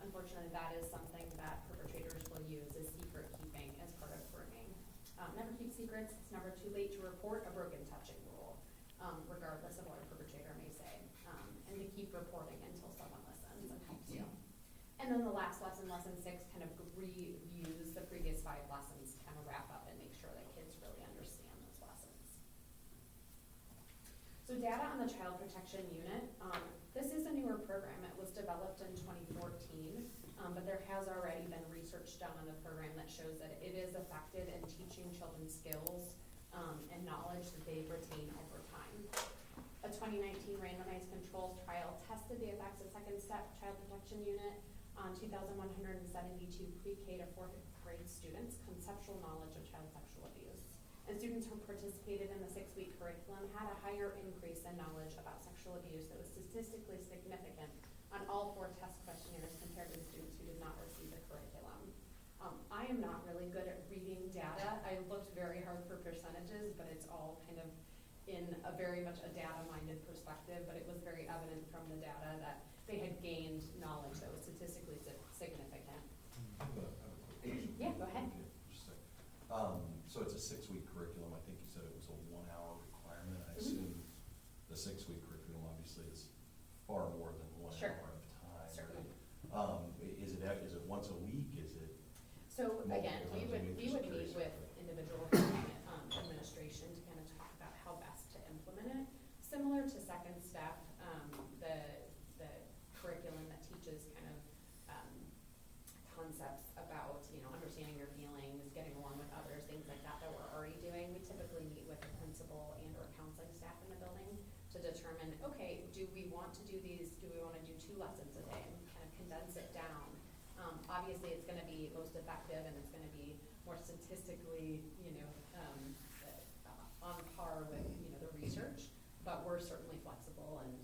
Unfortunately, that is something that perpetrators will use, is secret keeping as part of grooming. Never keep secrets. It's never too late to report a broken touching rule, regardless of what a perpetrator may say. And to keep reporting until someone listens and helps you. And then the last lesson, lesson 6, kind of reviews the previous 5 lessons to kind of wrap up and make sure that kids really understand those lessons. So data on the Child Protection Unit. This is a newer program. It was developed in 2014, but there has already been research done on the program that shows that it is effective in teaching children skills and knowledge that they retain over time. A 2019 randomized controls trial tested the effects of Second Step Child Protection Unit on 2,172 pre-K to 4th grade students' conceptual knowledge of child sexual abuse. And students who participated in the 6-week curriculum had a higher increase in knowledge about sexual abuse that was statistically significant on all 4 test questionnaires compared to students who did not receive the curriculum. I am not really good at reading data. I looked very hard for percentages, but it's all kind of in a very much a data-minded perspective, but it was very evident from the data that they had gained knowledge that was statistically significant. I have a quick question. Yeah, go ahead. Just a sec. So it's a 6-week curriculum. I think you said it was a 1-hour requirement. I Mm-hmm. assume the 6-week curriculum obviously is far more than 1 Sure. hour of time. Certainly. Is it once a week? Is it? So again, we would meet with individual administration to kind of talk about how best to implement it. Similar to Second Step, the curriculum that teaches kind of concepts about understanding your feelings, getting along with others, things like that that we're already doing. We typically meet with a principal and or counseling staff in the building to determine, okay, do we want to do these? Do we want to do 2 lessons a day and kind of condense it down? Obviously, it's going to be most effective and it's going to be more statistically, on par with the research. But we're certainly flexible and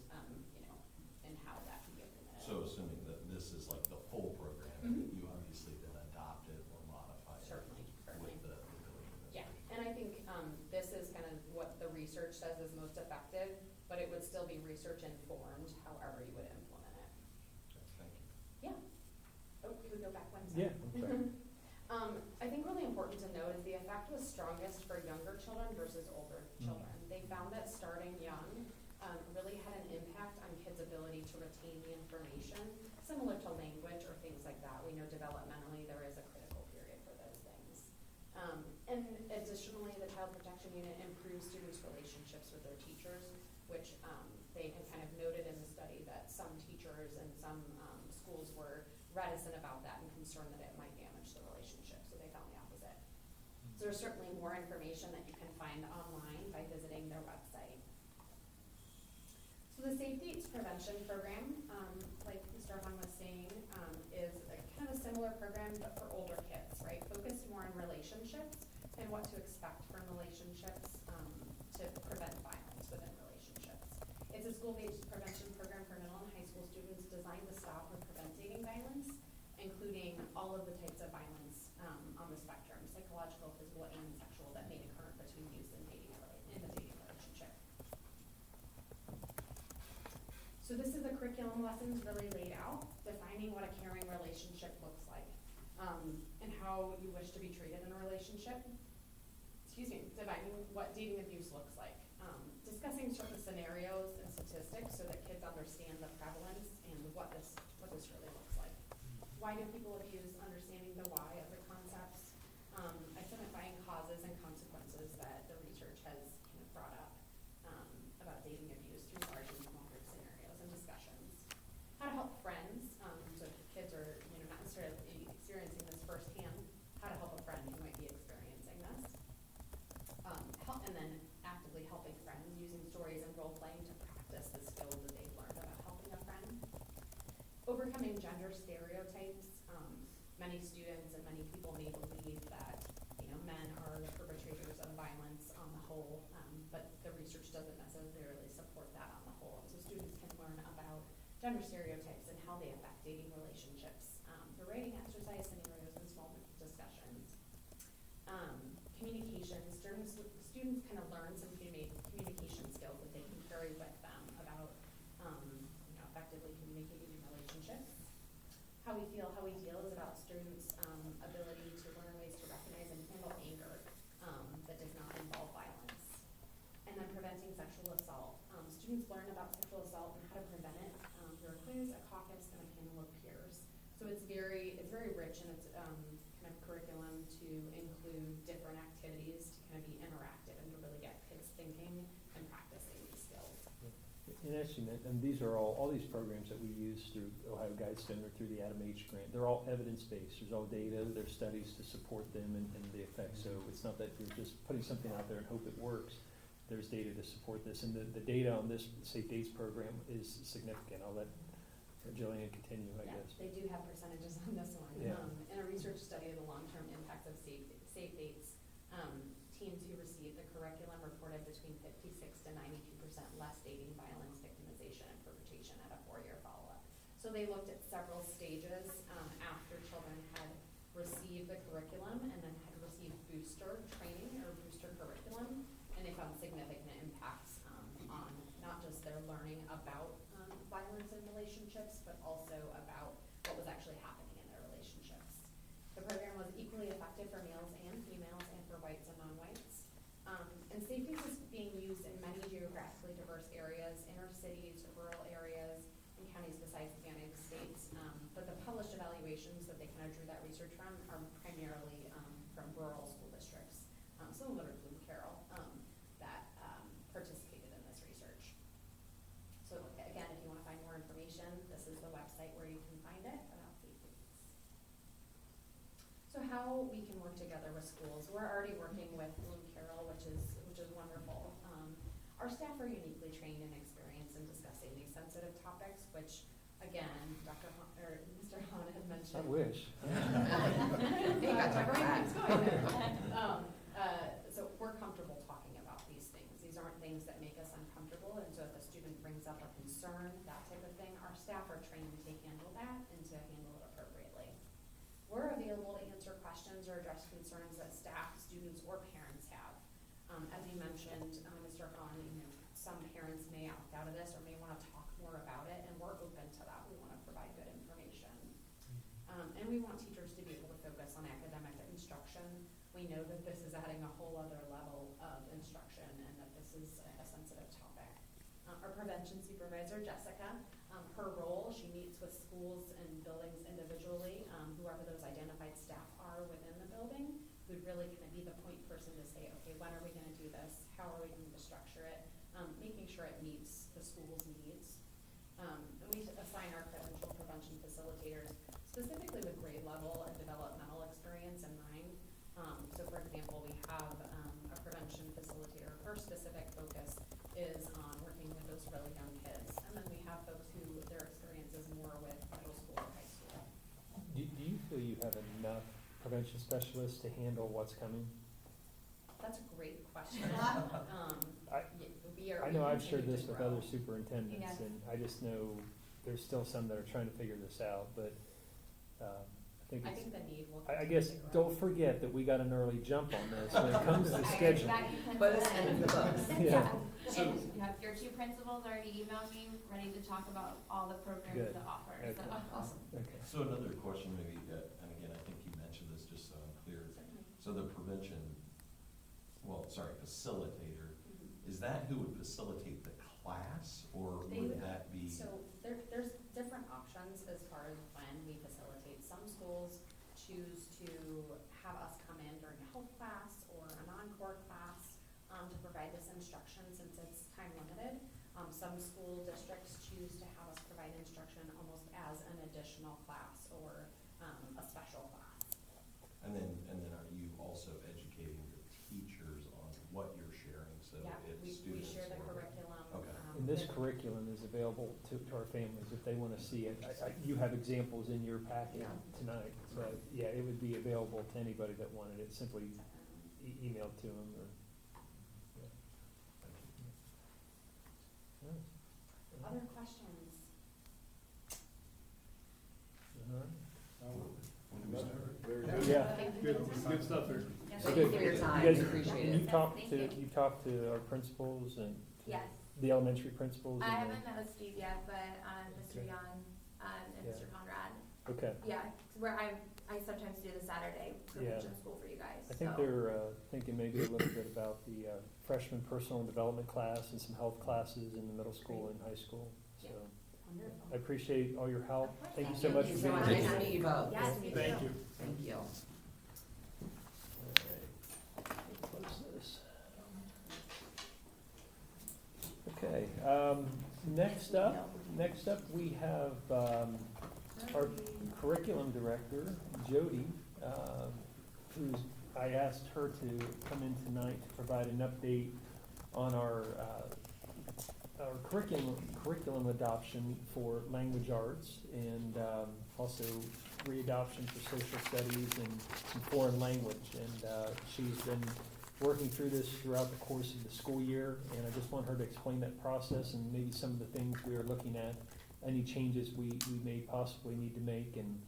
and how that can be implemented. So assuming that this is like the full program, Mm-hmm. you obviously then adopt it or modify it Certainly. with the building administration. Yeah, and I think this is kind of what the research says is most effective, but it would still be research informed, however you would implement it. Okay, thank you. Yeah. Oh, can we go back one Yeah, second? I think really important to note is the effect was strongest for younger children versus older children. They found that starting young really had an impact on kids' ability to retain the information, similar to language or things like that. We know developmentally there is a critical period for those things. And additionally, the Child Protection Unit improves students' relationships with their teachers, which they had kind of noted in the study that some teachers and some schools were reticent about that and concerned that it might damage the relationship, so they found the opposite. So there's certainly more information that you can find online by visiting their website. So the Safe Dates Prevention Program, like Mr. Han was saying, is kind of a similar similar program, but for older kids, right? Focused more on relationships and what to expect from relationships to prevent violence within relationships. It's a school-based prevention program for middle and high school students designed to stop or prevent dating violence, including all of the types of violence on the spectrum, psychological, physical, and sexual, that may occur between youth and in the dating relationship. So this is the curriculum lessons really laid out, defining what a caring relationship looks like, and how you wish to be treated in a relationship. Defining what dating abuse looks like, discussing certain scenarios and statistics so that kids understand the prevalence and what this really looks like. Why do people abuse? Understanding the why of the concepts, identifying causes and consequences that the research has kind of brought up about dating abuse through large and small group scenarios and discussions. How to help friends, so if kids are not necessarily experiencing this firsthand, how to help a friend who might be experiencing this. And then actively helping friends using stories and role playing to practice the skills that they've learned about helping a friend. Overcoming gender stereotypes. Many students and many people may believe that men are the perpetrators of violence on the whole, but the research doesn't necessarily support that on the whole. And so students can learn about gender stereotypes and how they affect dating relationships through writing exercise scenarios and small group discussions. Communications. Students kind of learn some communication skills that they can carry with them about effectively communicating in relationships. How we feel, how we deal is about students' ability to learn ways to recognize and handle anger that does not involve violence. And then preventing sexual assault. Students learn about sexual assault and how to prevent it through a quiz, a caucus, and a panel of peers. So it's very rich in its kind of curriculum to include different activities to kind of be interactive and to really get kids thinking and practicing these skills. And actually, and these are all these programs that we use through Ohio Guidestone or through the Adam H. Grant, they're all evidence-based. There's all data, there's studies to support them and the effects. So it's not that you're just putting something out there and hope it works. There's data to support this. And the data on this Safe Dates program is significant. I'll let Jillian continue, I guess. They do have percentages on this one. Yeah. In a research study of the long-term impacts of safe dates, teens who received the curriculum reported between 56 to 92% less dating violence, victimization, and perpetration at a 4-year follow-up. So they looked at several stages after children had received the curriculum and then had received booster training or booster curriculum, and they found significant impacts on not just their learning about violence in relationships, but also about what was actually happening in their relationships. The program was equally effective for males and females and for whites and non-whites. And Safe Dates is being used in many geographically diverse areas, inner cities, rural areas, and counties besides the United States. But the published evaluations that they kind of drew that research from are primarily from rural school districts, similar to Bloom Carroll, that participated in this research. So again, if you want to find more information, this is the website where you can find it about Safe Dates. So how we can work together with schools. We're already working with Bloom Carroll, which is wonderful. Our staff are uniquely trained and experienced in discussing these sensitive topics, which again, Mr. Hahn had mentioned. I wish. He got my brain going there. So we're comfortable talking about these things. These aren't things that make us uncomfortable, and so if a student brings up a concern, that type of thing, our staff are trained to handle that and to handle it appropriately. We're available to answer questions or address concerns that staff, students, or parents have. As you mentioned, Mr. Hahn, some parents may opt out of this or may want to talk more about it, and we're open to that. We want to provide good information. And we want teachers to be able to focus on academic instruction. We know that this is adding a whole other level of instruction and that this is a sensitive topic. Our prevention supervisor, Jessica, her role, she meets with schools and buildings individually, whoever those identified staff are within the building, who'd really kind of be the point person to say, okay, when are we going to do this? How are we going to structure it? Making sure it meets the school's needs. And we assign our credential prevention facilitators specifically with grade level and developmental experience in mind. So for example, we have a prevention facilitator. Her specific focus is on working with those really young kids. And then we have folks who their experience is more with middle school or high school. Do you feel you have enough prevention specialists to handle what's coming? That's a great question. I know I've shared this with other superintendents, Yes. and I just know there's still some that are trying to figure this out, but, I think I it's. think the need will. I guess, continue to grow. don't forget that we got an early jump on this when it comes to scheduling. Put us in the books. Yeah. And your two principals already emailed me, ready to talk about all the programs Good. to offer, Okay. so. Awesome. Okay. So another question maybe, and again, I think you mentioned this just so I'm clear. So the prevention, facilitator, is that who would facilitate the class, or would that be? So there's different options as far as when we facilitate. Some schools choose to have us come in during a health class or an encore class to provide this instruction since it's time limited. Some school districts choose to have us provide instruction almost as an additional class or a special class. And then are you also educating the teachers on what you're sharing, so Yeah, if we students share the or- curriculum. Okay. And this curriculum is available to our families if they wanna see it. You have examples in your packet tonight, so, yeah, it would be available to anybody that wanted it, simply email to them or. Other questions? Yeah. Good stuff there. Thank you for your time, You guys- appreciate and it. you talked Thank to, you. you talked to our principals and to Yes. the elementary principals? I and haven't met with Steve yet, but, Mr. Okay. Young, and Yeah. Mr. Conrad. Okay. Yeah, where I sometimes do the Saturday prevention school for you guys, I think so. they're thinking maybe a little bit about the freshman personal development class and some health classes in the middle school and high school, so. Wonderful. I appreciate all your help. Of course. Thank you Thank so you. much Thank for you so being much. here. Nice to meet you both. Yes, me too. Thank you. Thank you. Close this. Okay, next up, we have, our curriculum director, Jody, who's, I asked her to come in tonight to provide an update on our curriculum adoption for language arts and, also readoption for social studies and some foreign language. And, she's been working through this throughout the course of the school year, and I just want her to explain that process and maybe some of the things we are looking at, any changes we may possibly need to make, and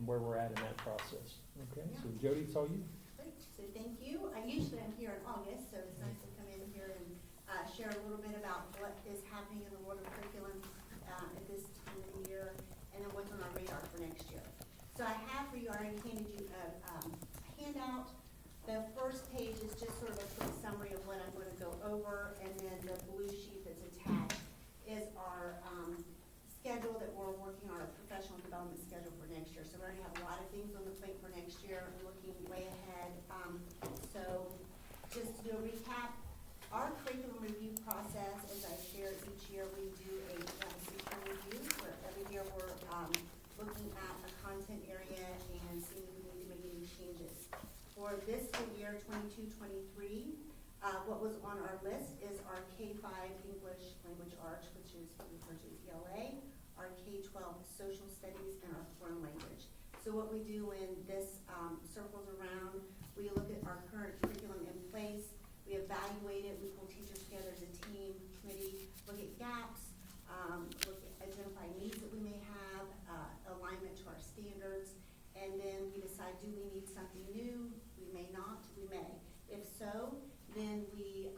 where we're at in that process. Okay, so Jody, it's all you. Great, so thank you. Usually I'm here in August, so it's nice to come in here and share a little bit about what is happening in the world of curriculum at this time of the year, and then what's on our radar for next year. So I have for you, I already handed you a handout. The first page is just sort of a quick summary of what I'm going to go over, and then the blue sheet that's attached is our schedule that we're working on, our professional development schedule for next year. So we're going to have a lot of things on the plate for next year, looking way ahead. So just to do a recap, our curriculum review process, as I share each year, we do a system review where every year we're looking at a content area and seeing if we need to make any changes. For this school year, 22-23, what was on our list is our K-5 English Language Arts, which is referred to as ELA, our K-12 Social Studies, and our Foreign Language. So what we do when this circles around, we look at our current curriculum in place, we evaluate it, we pull teachers together as a team, committee, look at gaps, identify needs that we may have, alignment to our standards, and then we decide, do we need something new? We may not, we may. If so, then we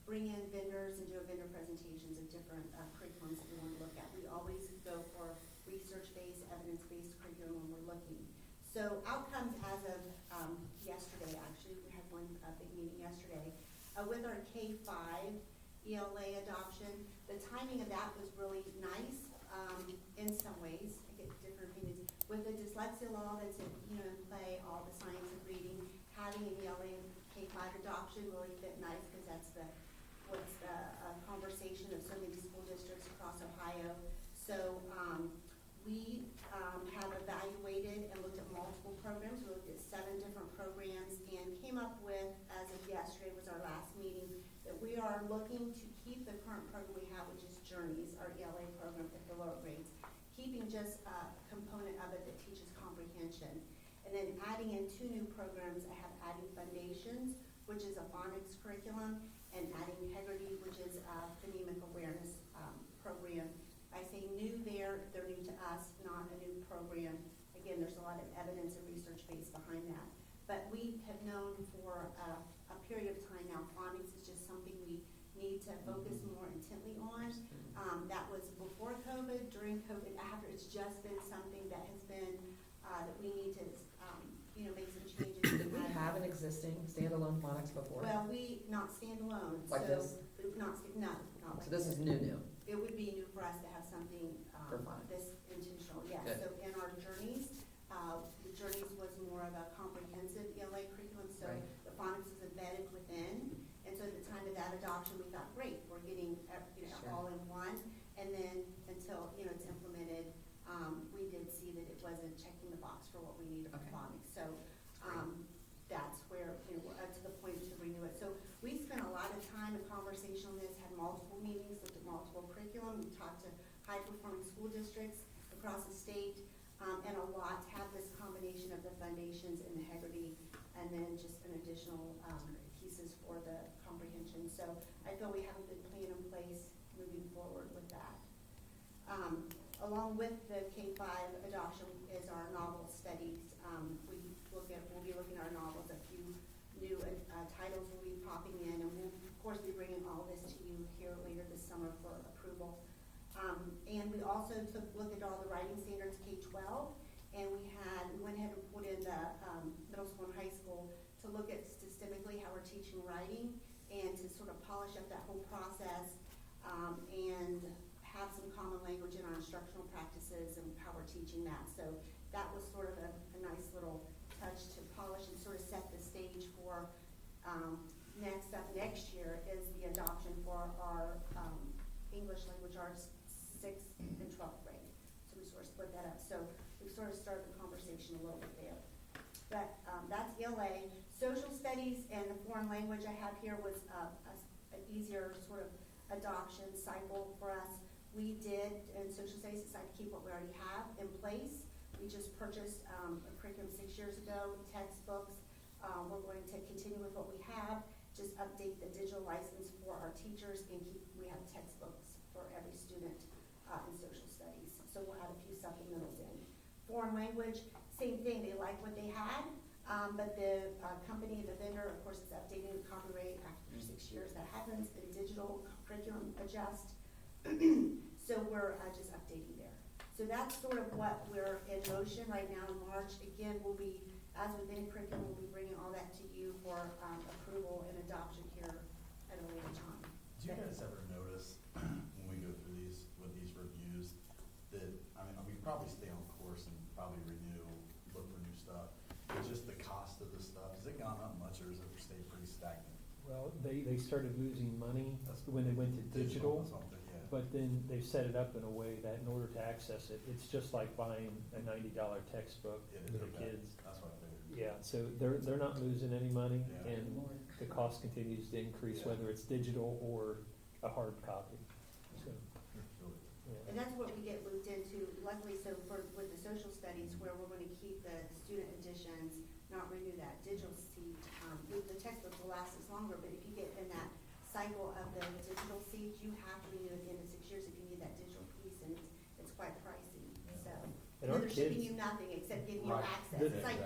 bring in vendors and do a vendor presentations of different curriculums that we want to look at. We always go for research-based, evidence-based curriculum when we're looking. So outcomes as of yesterday, actually, we had one big meeting yesterday, with our K-5 ELA adoption. The timing of that was really nice in some ways. I get different opinions. With the dyslexia law that's in play, all the science of reading, having an ELA and K-5 adoption really fit nice because that's what's the conversation of so many school districts across Ohio. So we have evaluated and looked at multiple programs. We looked at 7 different programs and came up with, as of yesterday was our last meeting, that we are looking to keep the current program we have, which is Journeys, our ELA program at the lower grades, keeping just a component of it that teaches comprehension comprehension. And then adding in 2 new programs, I have adding foundations, which is a phonics curriculum, and adding integrity, which is a phonemic awareness program. I say new there, they're new to us, not a new program. Again, there's a lot of evidence and research base behind that. But we have known for a period of time now, phonics is just something we need to focus more intently on. That was before COVID, during COVID, after. It's just been something that has been, that we need to, make some changes. Did we have an existing standalone phonics before? Well, not standalone. Like so this? Not like So this is new. It would be new for us to have something For phonics. this intentional, yes. Good. So in our journeys, the journeys was more of a comprehensive ELA curriculum, so Right. the phonics is embedded within. And so at the time of that adoption, we thought, great, we're getting, Sure. all in one. And then until, it's implemented, we did see that it wasn't checking the box for what we needed for Okay. phonics. So, that's where, we're up to the point to renew it. So we spent a lot of time and conversation on this, had multiple meetings, looked at multiple curriculum. We talked to high-performing school districts across the state, and a lot have this combination of the foundations and the integrity, and then just an additional pieces for the comprehension. So I feel we have a good plan in place moving forward with that. Along with the K-5 adoption is our novel studies. We'll be looking at our novels. A few new titles will be popping in, and we'll of course be bringing all this to you here later this summer for approval. And we also took a look at all the writing standards K-12, and we went ahead and put in the middle school and high school to look at systemically how we're teaching writing and to sort of polish up that whole process, and have some common language in our instructional practices and how we're teaching that. So that was sort of a nice little touch to polish and sort of set the stage for next year is the adoption for our English language arts 6th and 12th grade. So we sort of split that up. So we sort of started the conversation a little bit there. But that's ELA. Social studies and the foreign language I have here was an easier sort of adoption cycle for us. We did, in social studies, decide to keep what we already have in place. We just purchased a curriculum 6 years ago, textbooks. We're going to continue with what we have, just update the digital license for our teachers, and we have textbooks for every student in social studies. So we'll add a few supplementals in. Foreign language, same thing, they like what they had, but the company, the vendor, of course, is updating the copyright after 6 years. That happens, the digital curriculum adjust. So we're just updating there. So that's sort of what we're in motion right now in March. Again, we'll be, as with any curriculum, we'll be bringing all that to you for approval and adoption here at a later time. Do you guys ever notice when we go through these reviews that, we probably stay on course and probably renew, look for new stuff, but just the cost of the stuff, has it gone up much or has it stayed pretty stagnant? Well, they started losing money when they went to digital. But then they've set it up in a way that in order to access it, it's just like buying a $90 textbook for the kids. That's what I figured. Yeah, so they're not losing any money, Yeah. and the cost continues to increase, Yeah. whether it's digital or a hard copy. So, yeah. And that's what we get looped into, luckily, so with the social studies, where we're going to keep the student editions, not renew that digital seat. The textbooks will last us longer, but if you get in that cycle of the digital seat, you have to renew at the end of 6 years if you need that digital piece, and it's quite pricey. So And our they're shipping kids- you nothing except giving you Right. access. The- It's like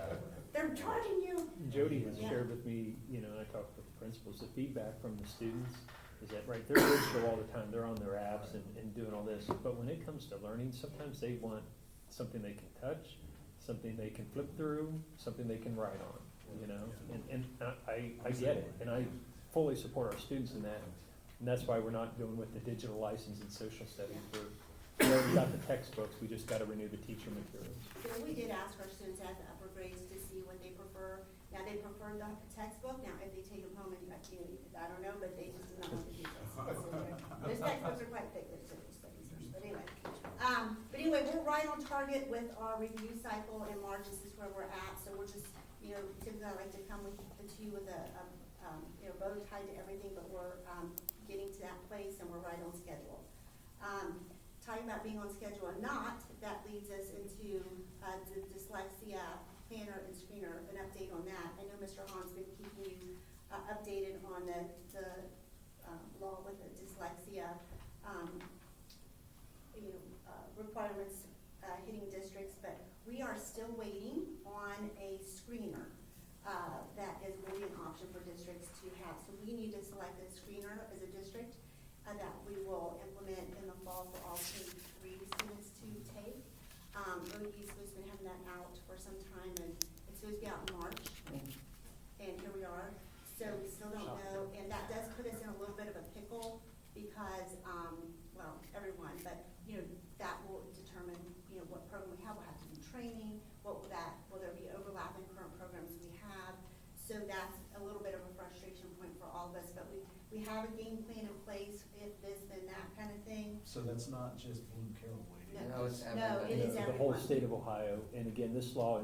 they're charging you. Jody has Yeah. shared with me, and I talked with the principals, the feedback from the students is that, right, they're digital all the time, they're on their apps and doing all this, but when it comes to learning, sometimes they want something they can touch, something they can flip through, something they can write on, and I get it, and I fully support our students in that, and that's why we're not going with the digital license in social studies. We already got the textbooks, we just gotta renew the teacher materials. So we did ask our students at the upper grades to see what they prefer. Now, they prefer the textbook. Now, if they take them home and, I don't know, but they just do not want to do this. Those textbooks are quite thick, those social studies, but anyway, we're right on target with our review cycle in March. This is where we're at, so we're just, typically I like to come to you with a bow tied to everything, but we're getting to that place and we're right on schedule. Talking about being on schedule or not, that leads us into the dyslexia planner and screener, an update on that. I know Mr. Hahn's been keeping you updated on the law with the dyslexia, requirements hitting districts, but we are still waiting on a screener that is really an option for districts to have. So we need to select a screener as a district that we will implement in the fall for all K-3 students to take. OE's supposed to be having that out for some time, and it's supposed to be out in March, and here we are. So we still don't know, and that does put us in a little bit of a pickle because, well, everyone, but, that will determine, what program we have. We'll have to do training. Will there be overlap in current programs we have? So that's a little bit of a frustration point for all of us, but we have a game plan in place, if this, then that kind of thing. So that's not just Bloom Carroll waiting? No, it's No, it is The whole everyone. state of Ohio, and again, this law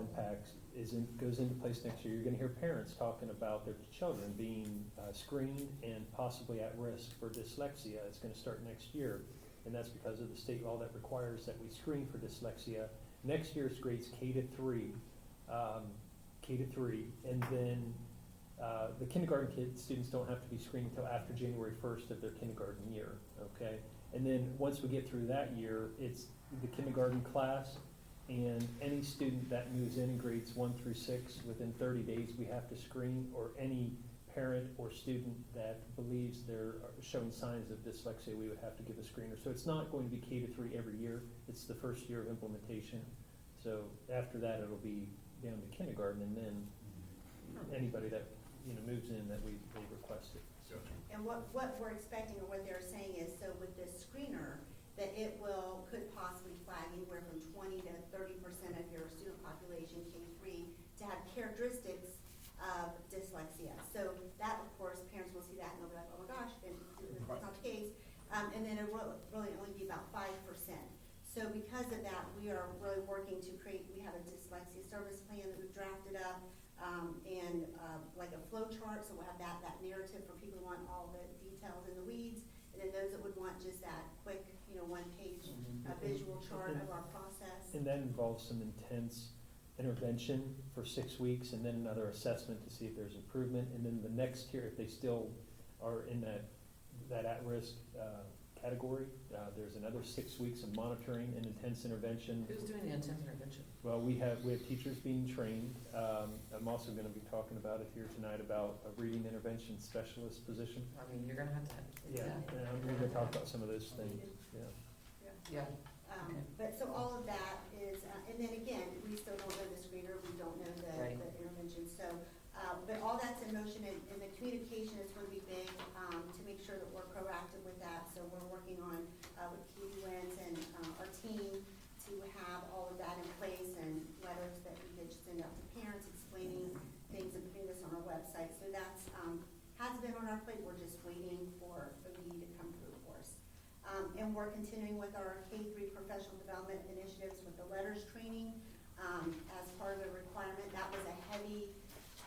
goes into place next year. You're gonna hear parents talking about their children being screened and possibly at risk for dyslexia. It's gonna start next year, and that's because of the state law that requires that we screen for dyslexia. Next year's grades K-3, and then the kindergarten students don't have to be screened until after January 1st of their kindergarten year, okay? And then once we get through that year, it's the kindergarten class, and any student that moves in grades 1 through 6, within 30 days, we have to screen, or any parent or student that believes they're showing signs of dyslexia, we would have to give a screener. So it's not going to be K-3 every year, it's the first year of implementation. So after that, it'll be down to kindergarten, and then anybody that, moves in that they requested. And what we're expecting, or what they're saying is, so with this screener, that it could possibly flag anywhere from 20 to 30% of your student population, K-3, to have characteristics of dyslexia. So that, of course, parents will see that and they'll be like, oh my gosh, and it's not the case. And then it will really only be about 5%. So because of that, we are really working to we have a dyslexia service plan that we've drafted up, and like a flow chart, so we'll have that narrative for people who want all the details in the weeds, and then those that would want just that quick, one-page visual chart of our process. And that involves some intense intervention for 6 weeks, and then another assessment to see if there's improvement, and then the next year, if they still are in that at-risk category, there's another 6 weeks of monitoring and intense intervention. Who's doing the intense intervention? Well, we have teachers being trained. I'm also gonna be talking about it here tonight about a reading intervention specialist position. I mean, you're gonna have to. Yeah, and we're gonna talk about some of those things, yeah. Yeah. But so all of that is, and then again, we still don't know the screener, we don't know the intervention, so, but all that's in motion, and the communication is going to be big, to make sure that we're proactive with that, so we're working on, with Katie Wentz and, our team to have all of that in place, and letters that we could send out to parents explaining things and putting this on our website, so that's, has been on our plate, we're just waiting for OE to come through for us. And we're continuing with our K-3 professional development initiatives with the letters training as part of the requirement. That was a heavy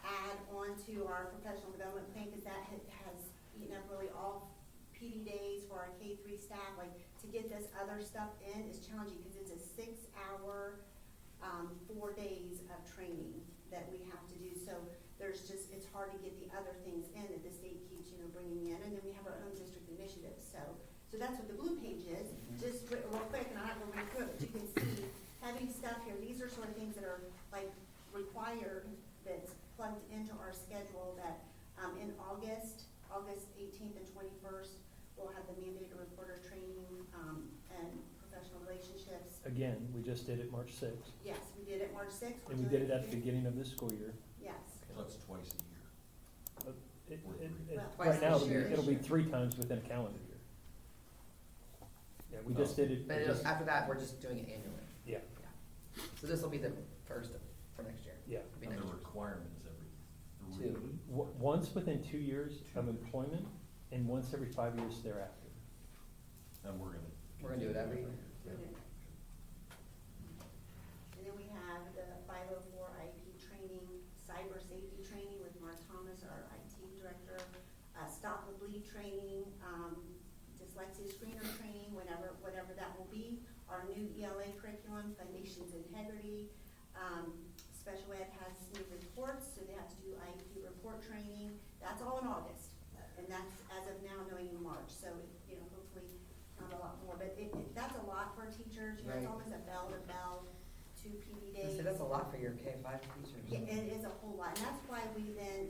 add on to our professional development plan, because that has eaten up really all PD days for our K-3 staff. Like, to get this other stuff in is challenging, because it's a 6-hour, 4 days of training that we have to do. So it's hard to get the other things in that the state keeps, bringing in. And then we have our own district initiatives. So that's what the blue page is. Just real quick, and I'm not going to read through it, but you can see having stuff here. These are sort of things that are like required, that's plugged into our schedule, that in August 18th and 21st, we'll have the mandated reporter training and professional relationships. Again, we just did it March 6th. Yes, we did it March 6th. And we did it at the beginning of this school year. Yes. So that's twice a year. Right now, it'll be 3 times within a calendar year. Yeah, we just did it. But after that, we're just doing it annually. Yeah. So this will be the first for next year. Yeah. It'll be And next the year. requirement is every 3 years. Once within 2 years of employment, and once every 5 years thereafter. And we're gonna do it every year. And then we have the 504 IP training, cyber safety training with Mark Thomas, our IT director, Stop the Bleed training, dyslexia screener training, whatever that will be, our new ELA curriculum, Foundations Integrity, Special ed has new reports, so they have to do IEP report training. That's all in August, and that's as of now going in March. So, you know, hopefully not a lot more, but that's a lot for teachers. You know, it's Right. almost a bell to bell, 2 PD So days. that's a lot for your K-5 teachers. Yeah, it is a whole lot, and that's why we then,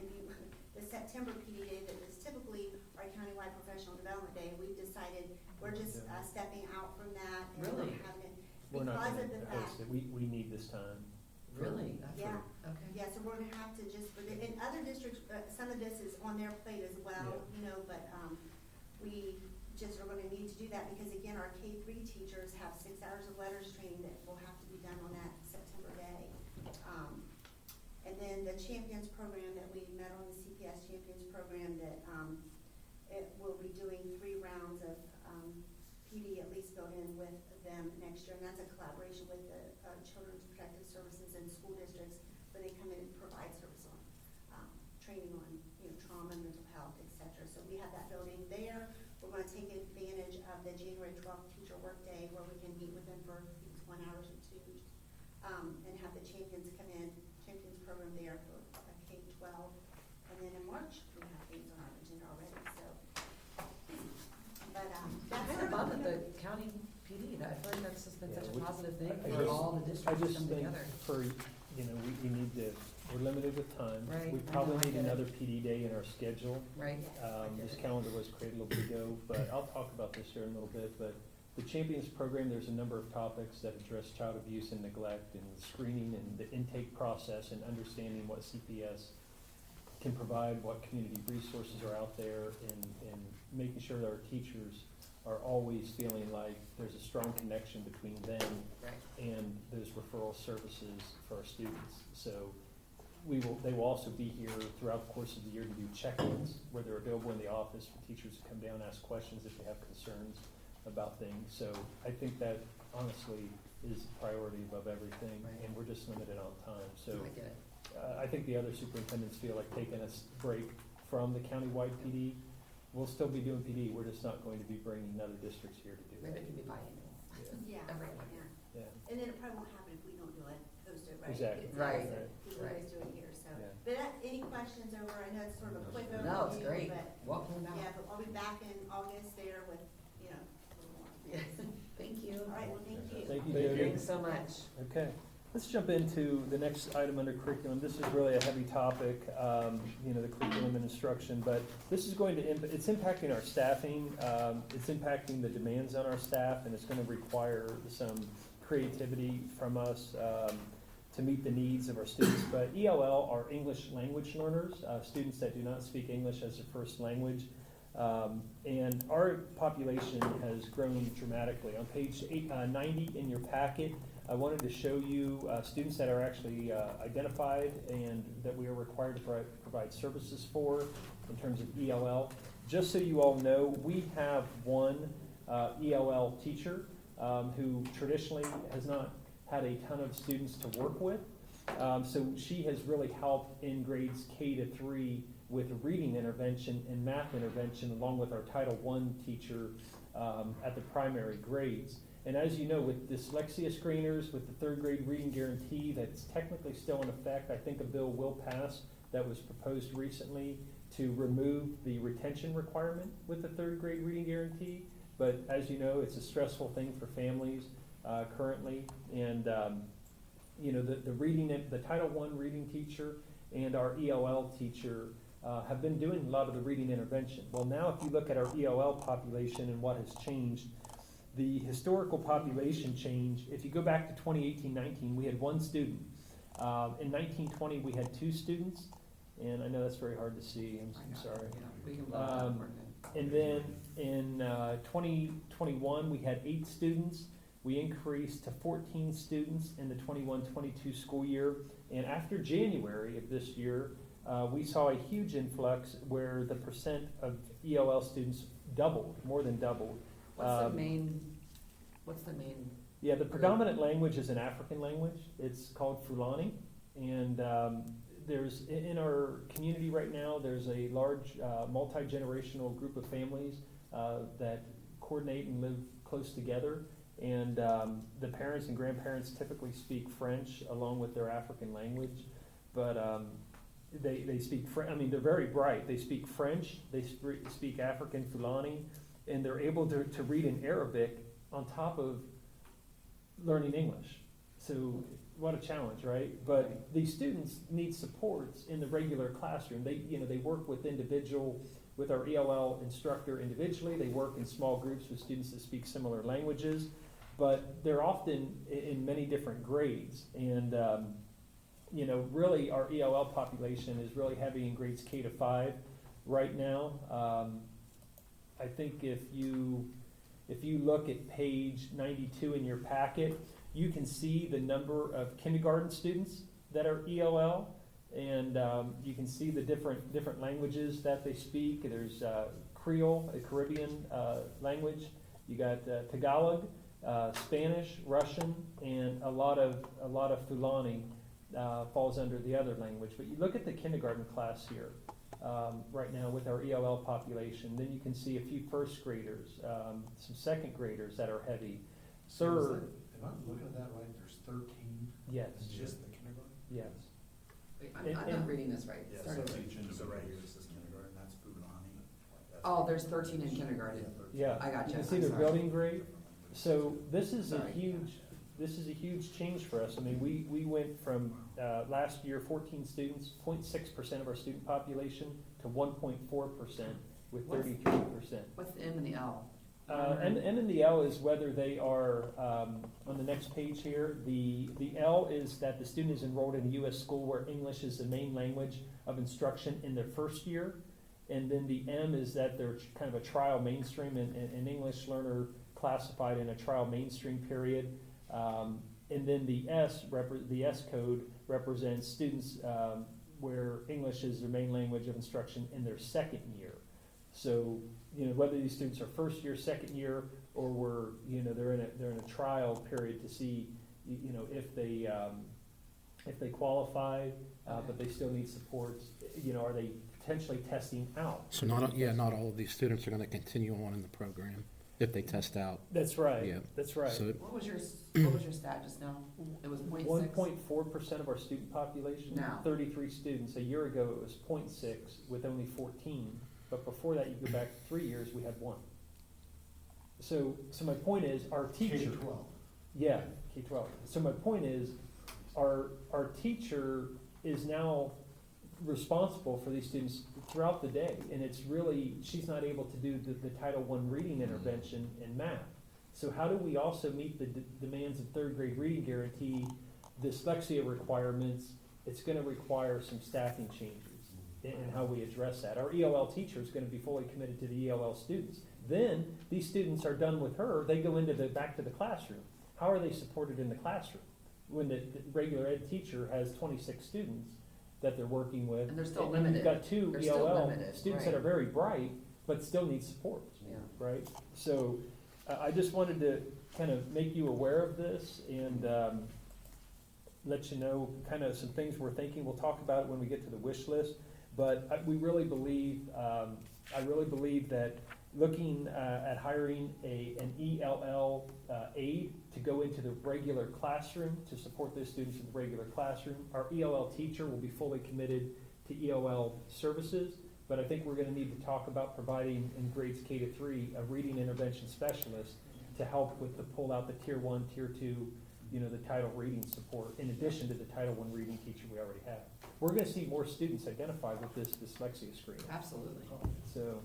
the September PD day that is typically our countywide professional development day, we've decided we're just stepping out from that and Really? not having it. We're not Because of gonna the host fact, it. We need this time. Really? That's yeah, okay. yeah, so we're gonna have to just, in other districts, some of this is on their plate as well, you know, but, we just are gonna need to do that because again, our K-3 teachers have 6 hours of letters training that will have to be done on that September day. And then the Champions program that we met on, the CPS Champions program that, it will be doing 3 rounds of, PD at least built in with them next year, and that's a collaboration with the Children's Protective Services and school districts, where they come in and provide service on, training on, you know, trauma, mental health, et cetera. So we have that building there. We're gonna take advantage of the January 12th teacher workday, where we can meet with them for 1 hour or 2, and have the champions come in, champions program there for K-12. And then in March, we have things on our agenda already, so. But, that's. I'm kind of bummed at the county PD, I feel like that's just been such a positive thing I for just- all the I districts to just come think together. for, you know, we need to, we're limited with time. Right, We I probably know, I need get it. another PD day in our schedule. Right. This calendar was created a little bit ago, but I'll talk about this here in a little bit. But the Champions program, there's a number of topics that address child abuse and neglect and screening and the intake process and understanding what CPS can provide, what community resources are out there, and making sure that our teachers are always feeling like there's a strong connection between them Right. and those referral services for our students. So they will also be here throughout the course of the year to do check-ins where they're available in the office for teachers to come down, ask questions if they have concerns about things. So I think that honestly is a priority above everything, Right. and we're just limited on time. So I get it. I think the other superintendents feel like taking a break from the countywide PD. We'll still be doing PD, we're just not going to be bringing other districts here to do Maybe it. it can be biannual. Yeah, Every yeah. year. Yeah. And then it probably won't happen if we don't do it, host it, right? Exactly. It's Right. us, we always do it here, so. Yeah. But any questions over, I know it's sort of a quick overview, No, it's great. but, Welcome back. yeah, but I'll be back in August there with, you know, a little more. Yes. Thank you. All right, well, thank you. Thank you, Jody. Thanks so much. Okay, let's jump into the next item under curriculum. This is really a heavy topic, you know, the curriculum and instruction, but this is going to, it's impacting our staffing, it's impacting the demands on our staff, and it's gonna require some creativity from us, to meet the needs of our students. But ELL are English language learners, students that do not speak English as their first language. And our population has grown dramatically. On page 90 in your packet, I wanted to show you students that are actually identified and that we are required to provide services for in terms of ELL. Just so you all know, we have one ELL teacher who traditionally has not had a ton of students to work with. So she has really helped in grades K to 3 with reading intervention and math intervention, along with our Title I teacher at the primary grades. And as you know, with dyslexia screeners, with the 3rd grade reading guarantee that's technically still in effect, I think a bill will pass that was proposed recently to remove the retention requirement with the 3rd grade reading guarantee. But as you know, it's a stressful thing for families currently. And you know, the Title I reading teacher and our ELL teacher have been doing a lot of the reading intervention. Well, now if you look at our ELL population and what has changed, the historical population change, if you go back to 2018-19, we had 1 student. In 1920, we had 2 students, and I know that's very hard to see, I'm sorry. We can blow it up. And then in 2021, we had 8 students. We increased to 14 students in the 21-22 school year. And after January of this year, we saw a huge influx where the percent of ELL students doubled, more than doubled. What's the main? Yeah, the predominant language is an African language. It's called Fulani. And there's, in our community right now, there's a large multi-generational group of families that coordinate and live close together. And the parents and grandparents typically speak French along with their African language, but they speak French. I mean, they're very bright. They speak French, they speak African Fulani, and they're able to read in Arabic on top of learning English. So what a challenge, right? But these students need supports in the regular classroom. They work with our ELL instructor individually. They work in small groups with students that speak similar languages, but they're often in many different grades. And really our ELL population is really heavy in grades K to 5 right now. I think if you look at page 92 in your packet, you can see the number of kindergarten students that are ELL, and you can see the different languages that they speak. There's Creole, a Caribbean language. You got Tagalog, Spanish, Russian, and a lot of Fulani falls under the other language. But you look at the kindergarten class here right now with our ELL population. Then you can see a few first graders, some second graders that are heavy. Third. Am I looking at that right? There's 13? Yes. Just the kindergarten? Yes. Wait, I'm not reading this right. Yeah, Start over. so right here, this is kindergarten, that's Fulani. Oh, there's 13 in kindergarten. Yeah. I got You you. can see I'm their sorry. building grade. So this is a Sorry. huge change for us. I mean, we went from last year 14 students, 0.6% of our student population, to 1.4% with 33%. What's the M and the L? M and the L is whether they are, on the next page here, the L is that the student is enrolled in a U.S. school where English is the main language of instruction in their first year. And then the M is that they're kind of a trial mainstream, an English learner classified in a trial mainstream period. And then the S code represents students where English is their main language of instruction in their second year. So, whether these students are first year, second year, or they're in a trial period to see, if they qualify, but they still need supports. Are they potentially testing out? So not all of these students are going to continue on in the program if they test out. That's right. Yeah. That's right. So What was your stat just now? It was 0.6? 1.4% of our student population. Now. 33 students. A year ago, it was 0.6 with only 14. But before that, you go back 3 years, we had 1. So my point is, our teacher. K-12. Yeah, K-12. So my point is, our teacher is now responsible for these students throughout the day, and it's really, she's not able to do the Title I reading intervention in math. So how do we also meet the demands of third grade reading guarantee, dyslexia requirements? It's gonna require some staffing changes in how we address that. Our ELL teacher is gonna be fully committed to the ELL students. Then, these students are done with her, they go back to the classroom. How are they supported in the classroom? When the regular ed teacher has 26 students that they're working with. And they're still and limited. you've got 2 They're still ELL limited, students right. that are very bright, but still need support, Yeah. right? So, I just wanted to kind of make you aware of this and, let you know kind of some things we're thinking. We'll talk about it when we get to the wish list. But we really believe, I really believe that looking at hiring an ELL aide to go into the regular classroom to support those students in the regular classroom. Our ELL teacher will be fully committed to ELL services, but I think we're gonna need to talk about providing in grades K to 3 a reading intervention specialist to help with the pull out the tier 1, tier 2, the title reading support, in addition to the Title I reading teacher we already have. We're gonna see more students identified with this dyslexia screen. Absolutely. So,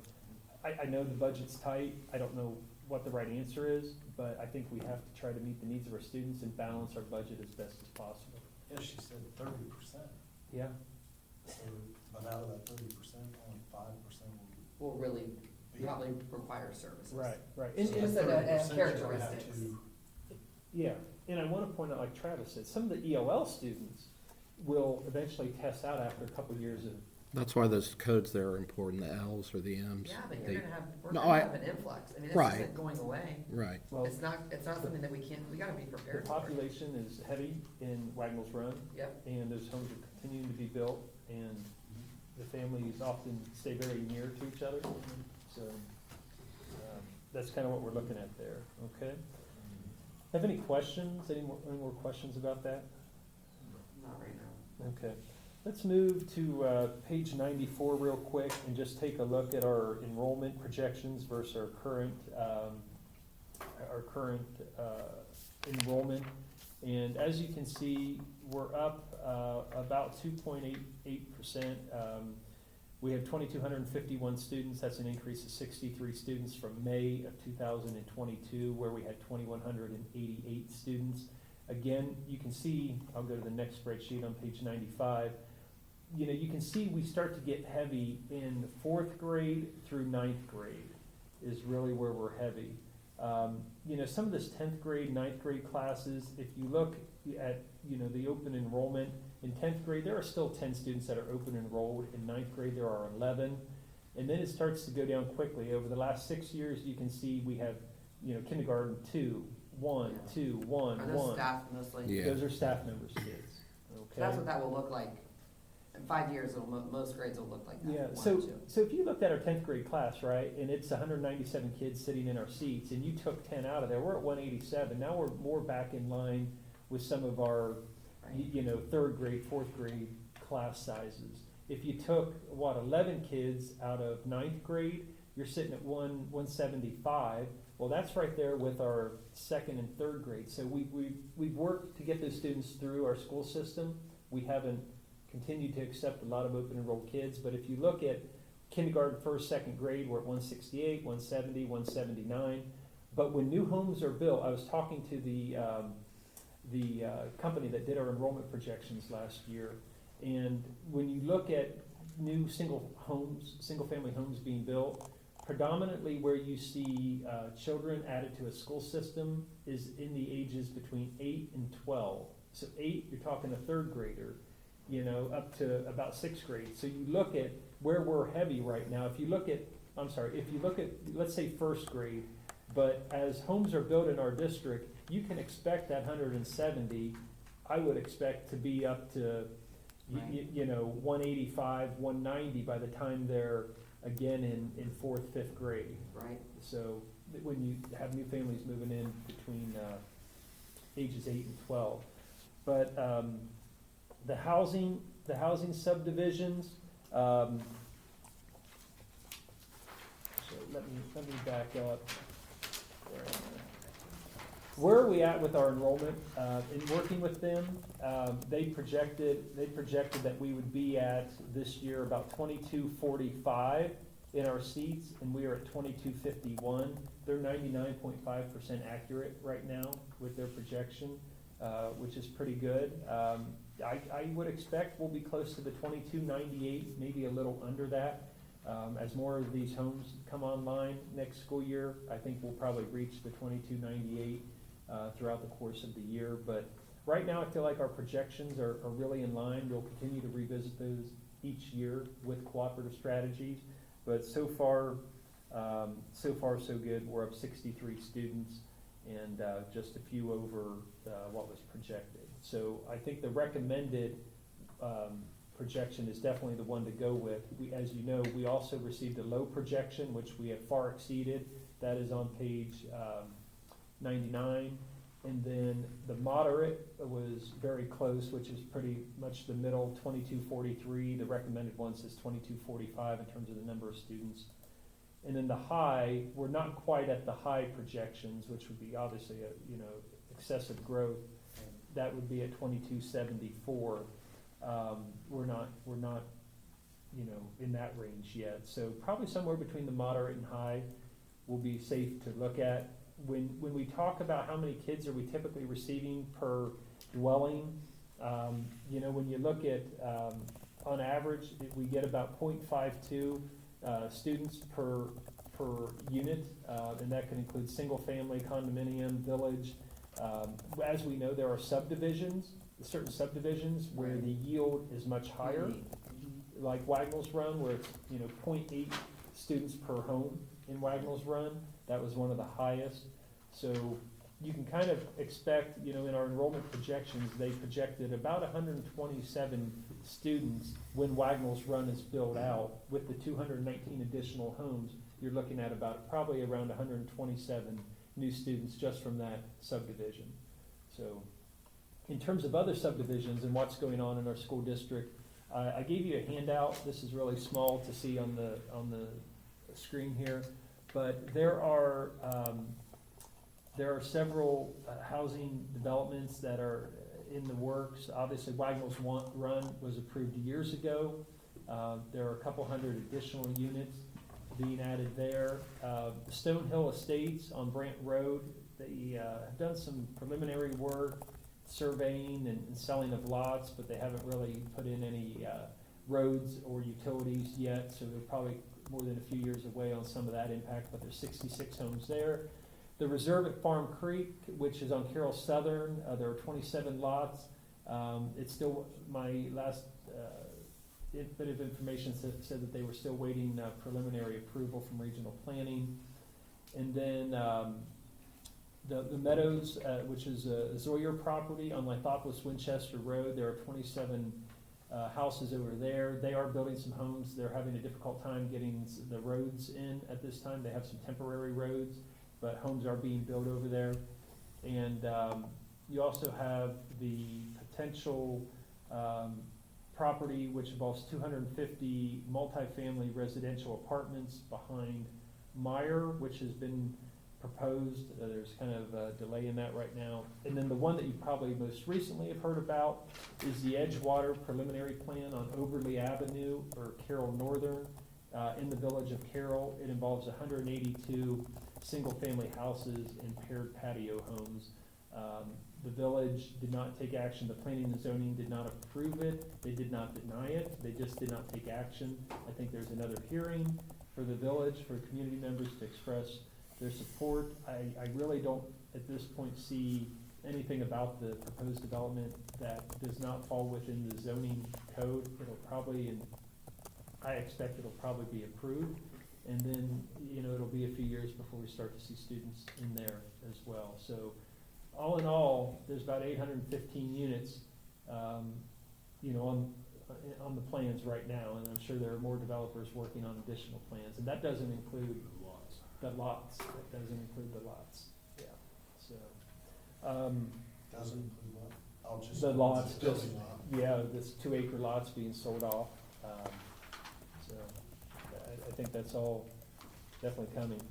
I know the budget's tight, I don't know what the right answer is, but I think we have to try to meet the needs of our students and balance our budget as best as possible. Yeah, she said 30%. Yeah. So, but out of that 30%, only 5% Will really probably require services. Right. And So it's that a 30% you're gonna have characteristics. to- Yeah, and I wanna point out, like Travis said, some of the ELL students will eventually test out after a couple years of. that's why those codes there are important, the L's or the M's. Yeah, but They- we're No, gonna have an influx. I mean, this Right. isn't going away. Right. Well, It's not something that we gotta be the prepared for. population is heavy in Wagnall's Run. Yep. And those homes are continuing to be built, and the families often stay very near to each other. So, that's kind of what we're looking at there, okay? Have any questions? Any more questions about that? Not right now. Okay. Let's move to page 94 real quick and just take a look at our enrollment projections versus our current enrollment. And as you can see, we're up about 2.88%. We have 2,251 students. That's an increase of 63 students from May of 2022, where we had 2,188 students. Again, you can see, I'll go to the next spreadsheet on page 95. You know, you can see we start to get heavy in 4th grade through 9th grade is really where we're heavy. You know, some of this 10th grade, 9th grade classes, if you look at, you know, the open enrollment, in 10th grade, there are still 10 students that are open enrolled. In 9th grade, there are 11. And then it starts to go down quickly. Over the last 6 years, you can see we have, you know, kindergarten 2, 1, 2, 1, Are those 1. staff mostly? Yeah. Those are staff members' kids. So Okay. that's what that will look like. In 5 years, most grades will look like that. Yeah, 1 so, or 2. so if you looked at our 10th grade class, right, and it's 197 kids sitting in our seats, and you took 10 out of there, we're at 187. Now we're more back in line with some of our, you know, 3rd grade, 4th grade class sizes. If you took, 11 kids out of 9th grade, you're sitting at 175. Well, that's right there with our 2nd and 3rd grade. So we've worked to get those students through our school system. We haven't continued to accept a lot of open enrolled kids, but if you look at kindergarten, 1st, 2nd grade, we're at 168, 170, 179. But when new homes are built, I was talking to the company that did our enrollment projections last year, and when you look at new single family homes being built, predominantly where you see children added to a school system is in the ages between 8 and 12. So 8, you're talking a 3rd grader, you know, up to about 6th grade. So you look at where we're heavy right now. If you look at, let's say 1st grade, but as homes are built in our district, you can expect that 170, I would expect to be up to, you know, 185, 190 by the time they're, again, in 4th, 5th grade. Right. So when you have new families moving in between ages 8 and 12. But the housing subdivisions, so let me back up. Where are we at with our enrollment? In working with them, they projected that we would be at this year about 2245 in our seats, and we are at 2251. They're 99.5% accurate right now with their projection, which is pretty good. I would expect we'll be close to the 2298, maybe a little under that. As more of these homes come online next school year, I think we'll probably reach the 2298 throughout the course of the year. But right now, I feel like our projections are really in line. We'll continue to revisit those each year with cooperative strategies. But so far so good. We're up 63 students and just a few over what was projected. So I think the recommended projection is definitely the one to go with. As you know, we also received a low projection, which we have far exceeded. That is on page 99. And then the moderate was very close, which is pretty much the middle, 2243. The recommended one says 2245 in terms of the number of students. And then the high, we're not quite at the high projections, which would be obviously excessive growth. That would be at 2274. We're not in that range yet. So probably somewhere between the moderate and high will be safe to look at. When we talk about how many kids are we typically receiving per dwelling, when you look at on average, we get about 0.52 students per unit, and that can include single family, condominium, village. As we know, there are certain subdivisions where the yield is much higher, like Wagnalls Run, where it's 0.8 students per home in Wagnalls Run. That was one of the highest. So you can kind of expect, in our enrollment projections, they projected about 127 students when Wagnalls Run is built out. With the 219 additional homes, you're looking at probably around 127 new students just from that subdivision. So in terms of other subdivisions and what's going on in our school district, I gave you a handout. This is really small to see on the screen here, but there are several housing developments that are in the works. Obviously, Wagnall's Run was approved years ago. There are a couple hundred additional units being added there. Stonehill Estates on Brant Road, they have done some preliminary work, surveying and selling of lots, but they haven't really put in any roads or utilities yet, so they're probably more than a few years away on some of that impact, but there's 66 homes there. The reserve at Farm Creek, which is on Carroll Southern, there are 27 lots. It's still, my last bit of information said that they were still waiting preliminary approval from regional planning. And then the Meadows, which is a Zoyer property on Lithopolis Winchester Road, there are 27 houses over there. They are building some homes. They're having a difficult time getting the roads in at this time. They have some temporary roads, but homes are being built over there. And you also have the potential property which involves 250 multifamily residential apartments behind Meyer, which has been proposed. There's kind of a delay in that right now. And then the one that you probably most recently have heard about is the Edgewater preliminary plan on Overley Avenue, or Carroll Northern, in the village of Carroll. It involves 182 single-family houses and paired patio homes. The village did not take action. The planning and zoning did not approve it. They did not deny it. They just did not take action. I think there's another hearing for the village, for community members to express their support. I really don't, at this point, see anything about the proposed development that does not fall within the zoning code. It'll probably, and I expect it'll probably be approved. And then, it'll be a few years before we start to see students in there as well. So all in all, there's about 815 units, on the plans right now, and I'm sure there are more developers working on additional plans, and that doesn't include the lots. That doesn't include the lots. Yeah. So. Doesn't include what? Oh, just The lots, building just lot. yeah, this 2-acre lots being sold off. So I think that's all definitely coming.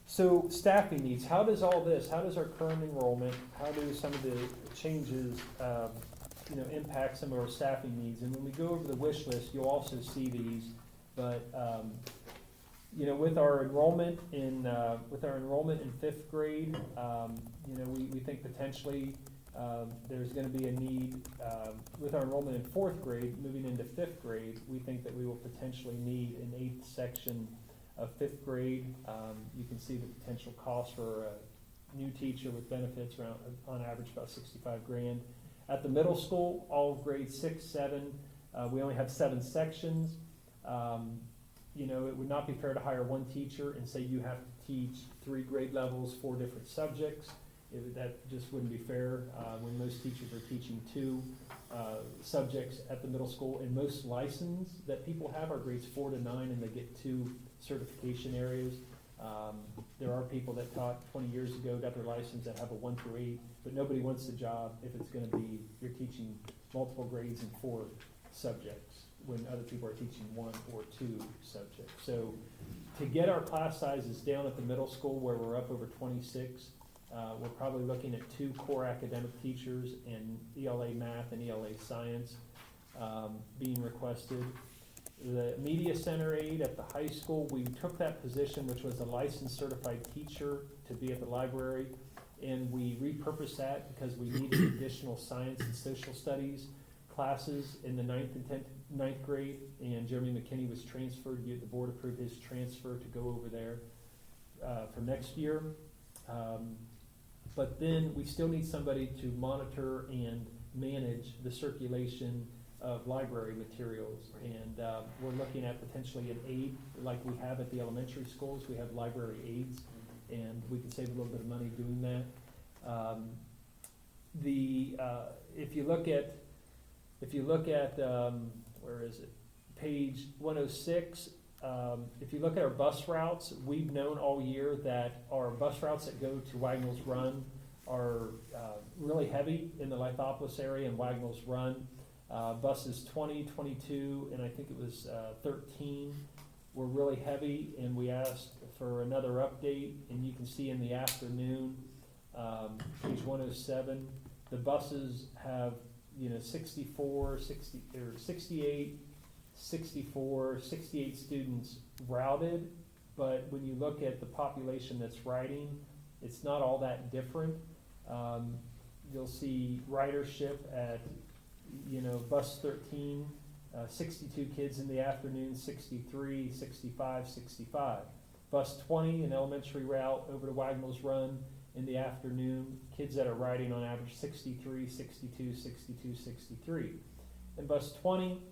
So staffing needs, how does all this, how does our current enrollment, how do some of the changes, impact some of our staffing needs? And when we go over the wish list, you'll also see these, but, with our enrollment in, fifth grade, we think potentially, there's gonna be a need, with our enrollment in fourth grade, moving into fifth grade, we think that we will potentially need an 8th section of fifth grade. You can see the potential cost for a new teacher with benefits around, on average, about $65,000. At the middle school, all of grades 6, 7, we only have 7 sections. It would not be fair to hire one teacher and say you have to teach 3 grade levels, 4 different subjects. That just wouldn't be fair when most teachers are teaching 2 subjects at the middle school. And most licenses that people have are grades 4 to 9, and they get 2 certification areas. There are people that taught 20 years ago, got their license, that have a 1 through 8, but nobody wants the job if it's going to be, you're teaching multiple grades and 4 subjects when other people are teaching 1 or 2 subjects. So to get our class sizes down at the middle school, where we're up over 26, we're probably looking at 2 core academic teachers in ELA math and ELA science being requested. The media center aide at the high school, we took that position, which was a licensed certified teacher, to be at the library, and we repurposed that because we needed additional science and social studies classes in the 9th and 9th grade, and Jeremy McKinney was transferred. The board approved his transfer to go over there for next year. But then we still need somebody to monitor and manage the circulation of library materials, and we're looking at potentially an aide like we have at the elementary schools. We have library aides, and we can save a little bit of money doing that. If you look at where is it? Page 106, If you look at our bus routes, we've known all year that our bus routes that go to Wagnalls Run are really heavy in the Lithopolis area and Wagnalls Run. Buses 20, 22, and I think it was 13 were really heavy, and we asked for another update, and you can see in the afternoon, page 107, the buses have, 64, 60, or 68, 64, 68 students routed, but when you look at the population that's riding, it's not all that different. You'll see ridership at, bus 13, 62 kids in the afternoon, 63, 65, 65. Bus 20, an elementary route over to Wagnalls Run in the afternoon, kids that are riding on average 63, 62, 62, 63. And bus 20,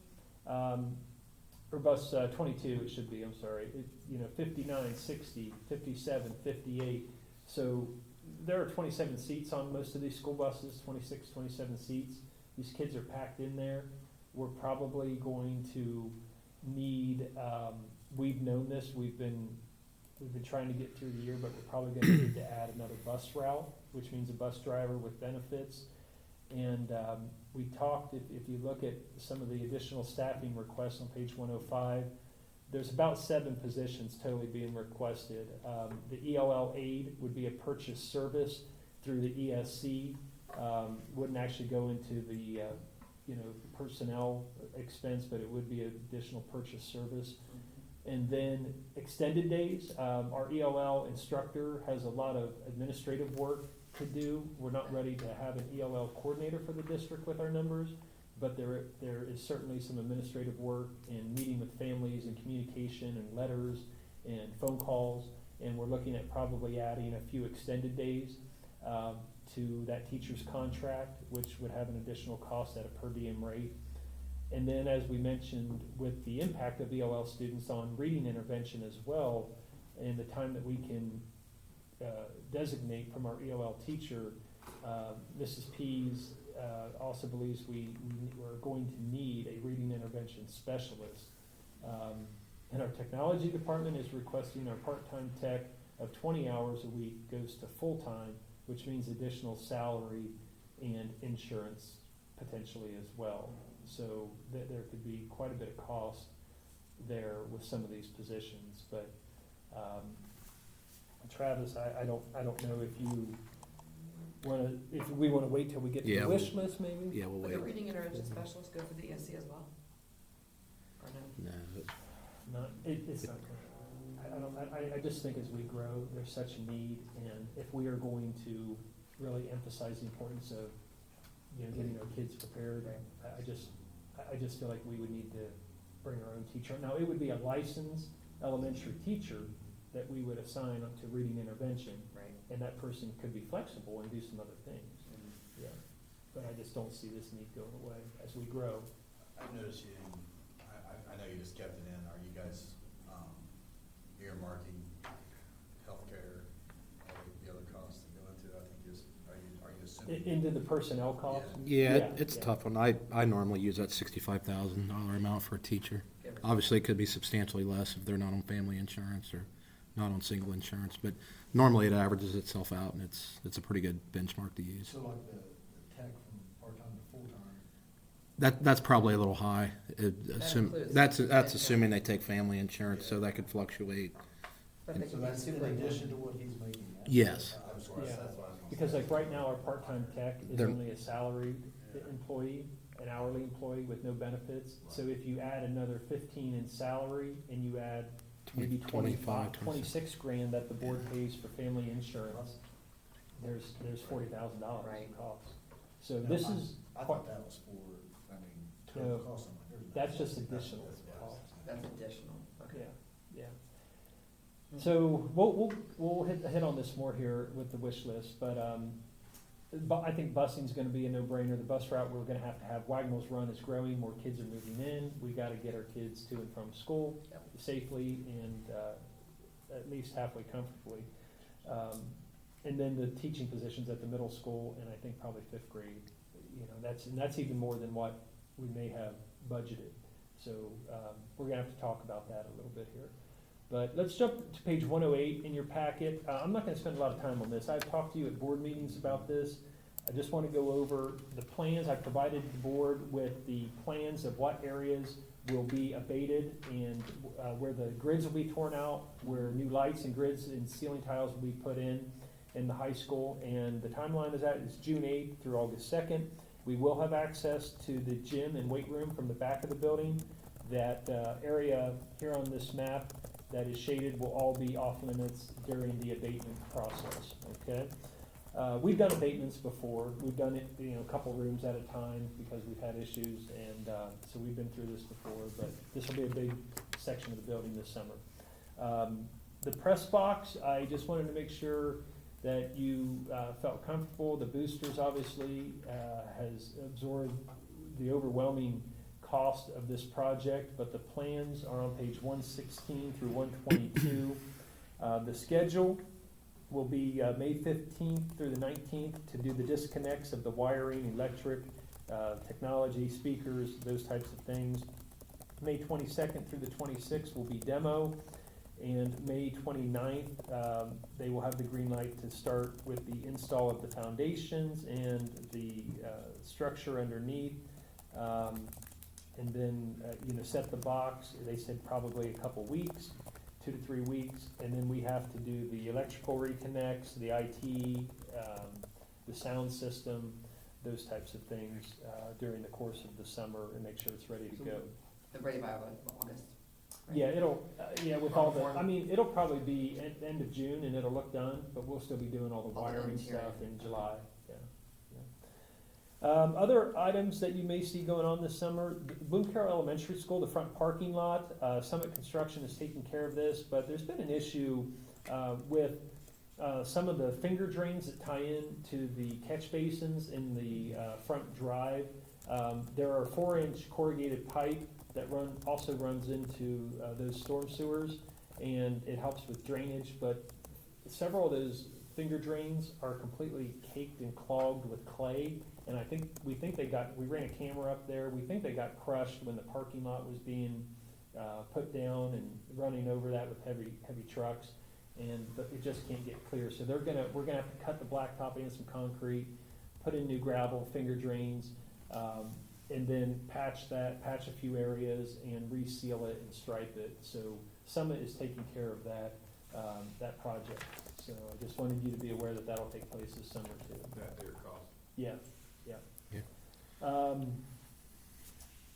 or bus 22 it should be, I'm sorry, 59, 60, 57, 58. So there are 27 seats on most of these school buses, 26, 27 seats. These kids are packed in there. We're probably going to need, we've known this, we've been trying to get through the year, but we're probably gonna need to add another bus route, which means a bus driver with benefits. And we talked, if you look at some of the additional staffing requests on page 105, there's about 7 positions totally being requested. The ELL aide would be a purchase service through the ESC, wouldn't actually go into the personnel expense, but it would be an additional purchase service. And then extended days, our ELL instructor has a lot of administrative work to do. We're not ready to have an ELL coordinator for the district with our numbers, but there is certainly some administrative work in meeting with families and communication and letters and phone calls. And we're looking at probably adding a few extended days to that teacher's contract, which would have an additional cost at a per diem rate. And then, as we mentioned, with the impact of ELL students on reading intervention as well, and the time that we can designate from our ELL teacher, Mrs. Pease also believes we're going to need a reading intervention specialist. And our technology department is requesting our part-time tech of 20 hours a week goes to full-time, which means additional salary and insurance potentially as well. So there could be quite a bit of cost there with some of these positions. But Travis, I don't know if you if we want to wait till we get to the wish list, maybe. Yeah, we'll Would wait. the reading intervention specialist go for the ESC as well? Or no? No. It's not gonna. I just think as we grow, there's such a need, and if we are going to really emphasize the importance of getting our kids prepared, I just feel like we would need to bring our own teacher. Now, it would be a licensed elementary teacher that we would assign up to reading intervention. Right. And that person could be flexible and do some other things. Mm-hmm. Yeah. But I just don't see this need going away as we grow. I've noticed you, I know you just kept it in, are you guys earmarking healthcare, all the other costs that go into it? I think are you assuming? Into the personnel costs? Yeah, it's a tough one. I normally use that $65,000 amount for a teacher. Obviously, it could be substantially less if they're not on family insurance or not on single insurance, but normally it averages itself out, and it's a pretty good benchmark to use. So like the tech from part-time to full-time? That's probably a little high. includes That's it. assuming they take family insurance, so that could fluctuate. So that's in addition to what he's making now? Yes. Yeah. Because like right now, our part-time tech is They're- only a salaried employee, an hourly employee with no benefits. So if you add another 15 in salary and you add maybe 25, 26 grand that the board pays for family insurance, there's $40,000 Right. in costs. So this is, I thought that was for, total cost. that's just additional cost. That's additional, okay. Yeah, yeah. So we'll hit on this more here with the wish list, but I think busing's gonna be a no-brainer. The bus route we're gonna have Wagnalls Run is growing, more kids are moving in. We gotta get our kids to and from school safely and at least halfway comfortably. And then the teaching positions at the middle school and I think probably 5th grade, that's even more than what we may have budgeted So we're gonna have to talk about that a little bit here. But let's jump to page 108 in your packet. I'm not gonna spend a lot of time on this. I've talked to you at board meetings about this. I just want to go over the plans. I provided the board with the plans of what areas will be abated and where the grids will be torn out, where new lights and grids and ceiling tiles will be put in the high school. And the timeline is June 8th through August 2nd. We will have access to the gym and weight room from the back of the building. That area here on this map that is shaded will all be off limits during the abatement process, okay? We've done abatements before. We've done it, a couple rooms at a time because we've had issues, and so we've been through this before, but this will be a big section of the building this summer. The press box, I just wanted to make sure that you felt comfortable. The boosters obviously has absorbed the overwhelming cost of this project, but the plans are on page 116 through 122. The schedule will be May 15th through the 19th to do the disconnects of the wiring, electric, technology, speakers, those types of things. May 22nd through the 26th will be demo, and May 29th, they will have the green light to start with the install of the foundations and the structure underneath. And then, set the box. They said probably a couple weeks. 2 to 3 weeks, and then we have to do the electrical reconnects, the IT, the sound system, those types of things during the course of the summer, and make sure it's ready to go. They're ready by August. Right? Yeah, with all the, it'll probably be end of June, and it'll look done, but we'll still be doing all the wiring stuff in July. Other items that you may see going on this summer, Bloom Carroll Elementary School, the front parking lot, Summit Construction is taking care of this, but there's been an issue with some of the finger drains that tie in to the catch basins in the front drive. There are 4-inch corrugated pipe that also runs into those storm sewers, and it helps with drainage, but several of those finger drains are completely caked and clogged with clay. And we ran a camera up there, we think they got crushed when the parking lot was being put down and running over that with heavy trucks, but it just can't get clear. So we're gonna have to cut the blacktop in some concrete, put in new gravel, finger drains, and then patch a few areas and reseal it and stripe it. So Summit is taking care of that project. So I just wanted you to be aware that that'll take place this summer too. At their cost. Yeah.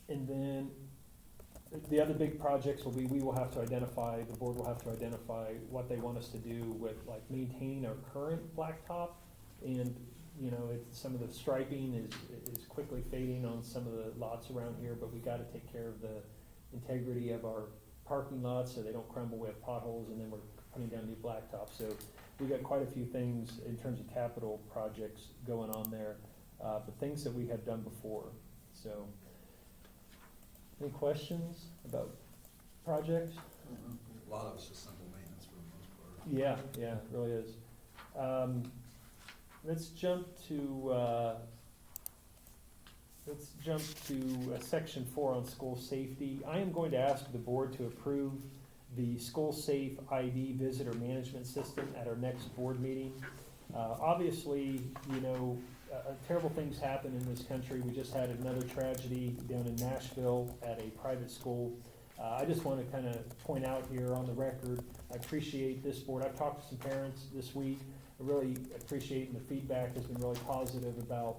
And then the other big projects will be, the board will have to identify what they want us to do with like maintaining our current blacktop. And, some of the striping is quickly fading on some of the lots around here, but we gotta take care of the integrity of our parking lots so they don't crumble. We have potholes, and then we're putting down new blacktop. So we got quite a few things in terms of capital projects going on there. But things that we have done before. So, any questions about projects? A lot of it's just simple maintenance for the most part. Yeah, it really is. Let's jump to section 4 on school safety. I am going to ask the board to approve the school safe ID visitor management system at our next board meeting. Obviously, terrible things happen in this country. We just had another tragedy down in Nashville at a private school. I just want to kind of point out here on the record, I appreciate this board. I've talked to some parents this week. I really appreciate, and the feedback has been really positive about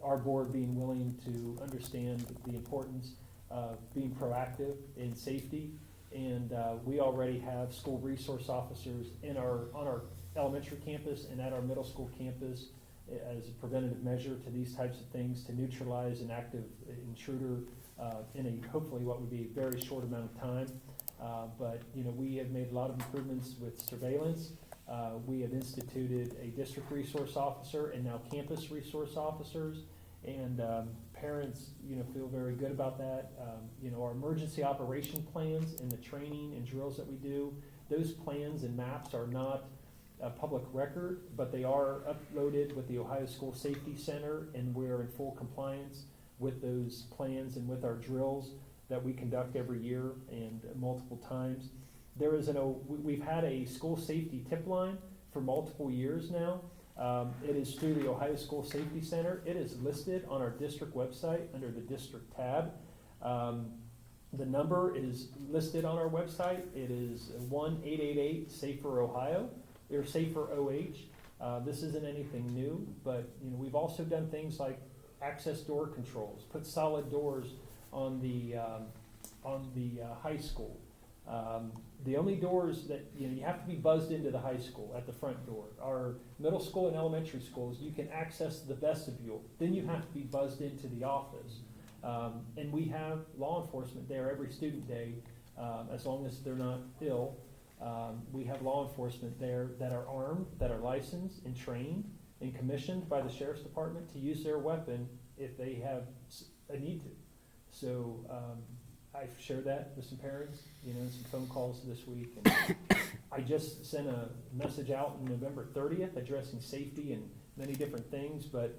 our board being willing to understand the importance of being proactive in safety. And we already have school resource officers on our elementary campus and at our middle school campus as a preventative measure to these types of things, to neutralize an active intruder in hopefully what would be a very short amount of time. But we have made a lot of improvements with surveillance. We have instituted a district resource officer and now campus resource officers, and parents feel very good about that. Our emergency operation plans and the training and drills that we do, those plans and maps are not a public record, but they are uploaded with the Ohio School Safety Center, and we're in full compliance with those plans and with our drills. that we conduct every year and multiple times. We've had a school safety tip line for multiple years now. It is through the Ohio School Safety Center. It is listed on our district website under the district tab. The number is listed on our website. It is 1-888-SAFER-OHIO, or SAFER-OH. This isn't anything new, but we've also done things like access door controls, put solid doors on the high school. The only doors that, you have to be buzzed into the high school at the front door. Our middle school and elementary schools, you can access the vestibule. Then you have to be buzzed into the office. And we have law enforcement there every student day, as long as they're not ill. We have law enforcement there that are armed, that are licensed and trained and commissioned by the sheriff's department to use their weapon if they have a need to. So I've shared that with some parents, some phone calls this week. And I just sent a message out on November 30th addressing safety and many different things. But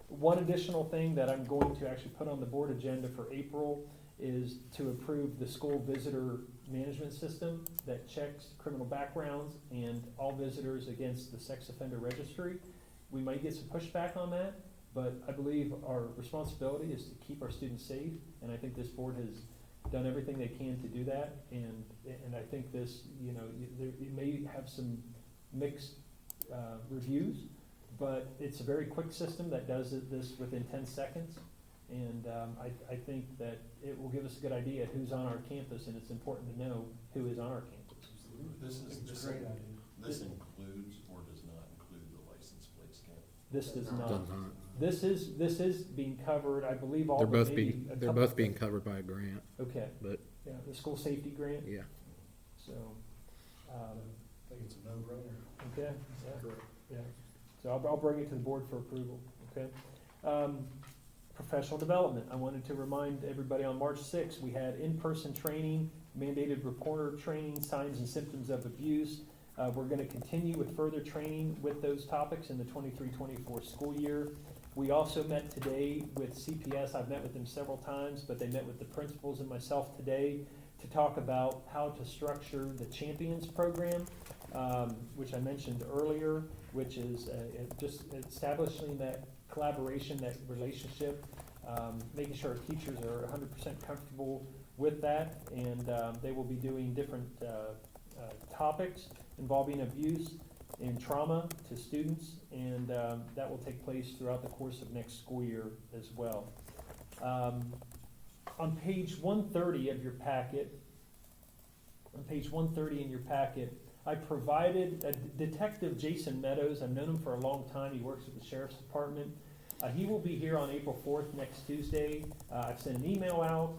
one additional thing that I'm going to actually put on the board agenda for April is to approve the school visitor management system that checks criminal backgrounds and all visitors against the sex offender registry. We might get some pushback on that, but I believe our responsibility is to keep our students safe, and I think this board has done everything they can to do that, and I think this, it may have some mixed reviews, but it's a very quick system that does this within 10 seconds, and I think that it will give us a good idea who's on our campus, and it's important to know who is on our campus. This It's a great idea. This includes or does not include the license plate scan? This does not. Does not. This is being covered, I believe, all They're but both maybe being, a they're couple- both being covered by a grant, Okay, but, yeah, the school safety grant, yeah. so, I think it's a no-brainer. okay, yeah. So I'll bring it to the board for approval, okay? Professional development, I wanted to remind everybody on March 6th, we had in-person training, mandated reporter training, signs and symptoms of abuse. We're gonna continue with further training with those topics in the 23-24 school year. We also met today with CPS. I've met with them several times, but they met with the principals and myself today to talk about how to structure the Champions program, which I mentioned earlier, which is just establishing that collaboration, that relationship, making sure our teachers are 100% comfortable with that, and they will be doing different topics involving abuse and trauma to students, and that will take place throughout the course of next school year as well. On page 130 of your packet, I provided Detective Jason Meadows. I've known him for a long time. He works at the Sheriff's Department. He will be here on April 4th, next Tuesday. I've sent an email out.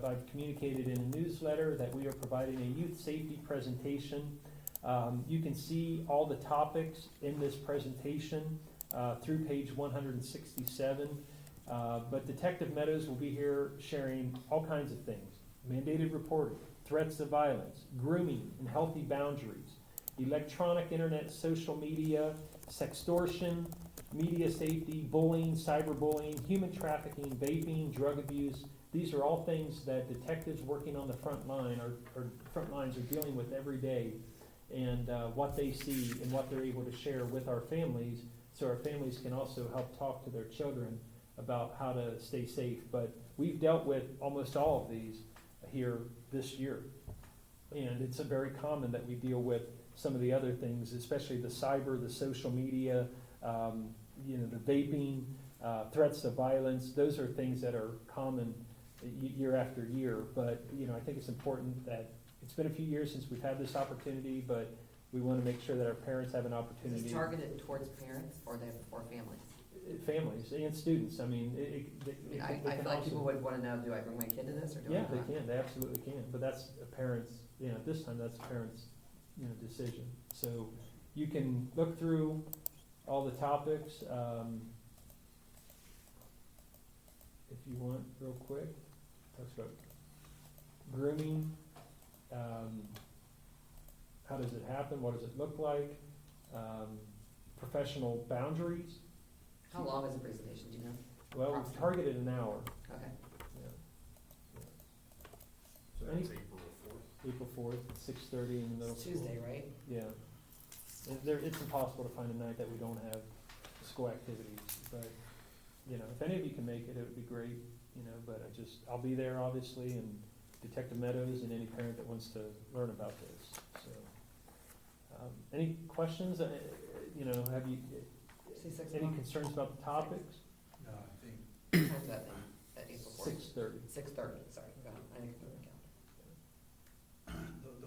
I've communicated in a newsletter that we are providing a youth safety presentation. You can see all the topics in this presentation through page 167. But Detective Meadows will be here sharing all kinds of things: mandated reporting, threats of violence, grooming and healthy boundaries, electronic, internet, social media, sextortion, media safety, bullying, cyberbullying, human trafficking, vaping, drug abuse. These are all things that detectives working on the front lines are dealing with every day, and what they see and what they're able to share with our families, so our families can also help talk to their children about how to stay safe. But we've dealt with almost all of these here this year, and it's very common that we deal with some of the other things, especially the cyber, the social media, the vaping, threats of violence. Those are things that are common year after year. But I think it's important that it's been a few years since we've had this opportunity, but we want to make sure that our parents have an opportunity. Is it targeted towards parents or families? Families and students. I mean, I feel like people would want to know: do I bring my kid to this or do I not? Yeah, they can. They absolutely can. But that's a parent's. At this time, that's a parent's decision. So you can look through all the topics if you want, real quick. Talks about grooming. How does it happen? What does it look like? Professional boundaries. How long is the presentation? Do you know? Well, we've targeted an hour. Okay. Yeah. Any- That's April fourth. April 4th, 6:30 in the middle It's school. Tuesday, right? Yeah. It's impossible to find a night that we don't have school activities, but, you know, if any of you can make it, it would be great, you know, but I'll be there, obviously, and Detective Meadows and any parent that wants to learn about this, so. Any questions, you know, have you, Say 6 any o'clock? concerns about the topics? No, I think, What time's that thing, at April 4th? 6:30. 6:30, sorry, I didn't put it on the calendar.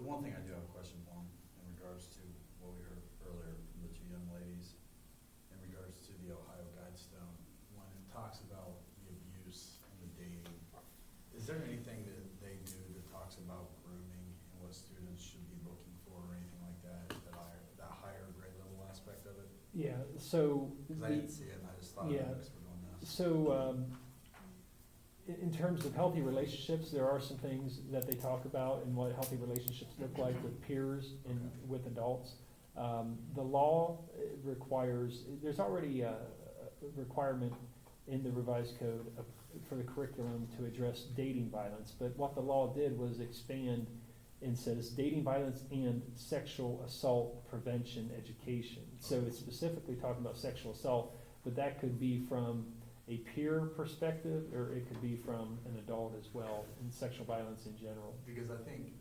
the one thing I do have a question for in regards to what we heard earlier from the two young ladies, in regards to the Ohio Guidestone, when it talks about the abuse and the dating, is there anything that they do that talks about grooming and what students should be looking for or anything like that, that higher grade level aspect of it? Yeah, so. Because I didn't see it, and I just thought of it Yeah. because we're doing this. So, in terms of healthy relationships, there are some things that they talk about and what healthy relationships look like with peers and with adults. The law requires, there's already a requirement in the revised code for the curriculum to address dating violence, but what the law did was expand and says dating violence and sexual assault prevention education. So it's specifically talking about sexual assault, but that could be from a peer perspective, or it could be from an adult as well, in sexual violence in general. Because I think,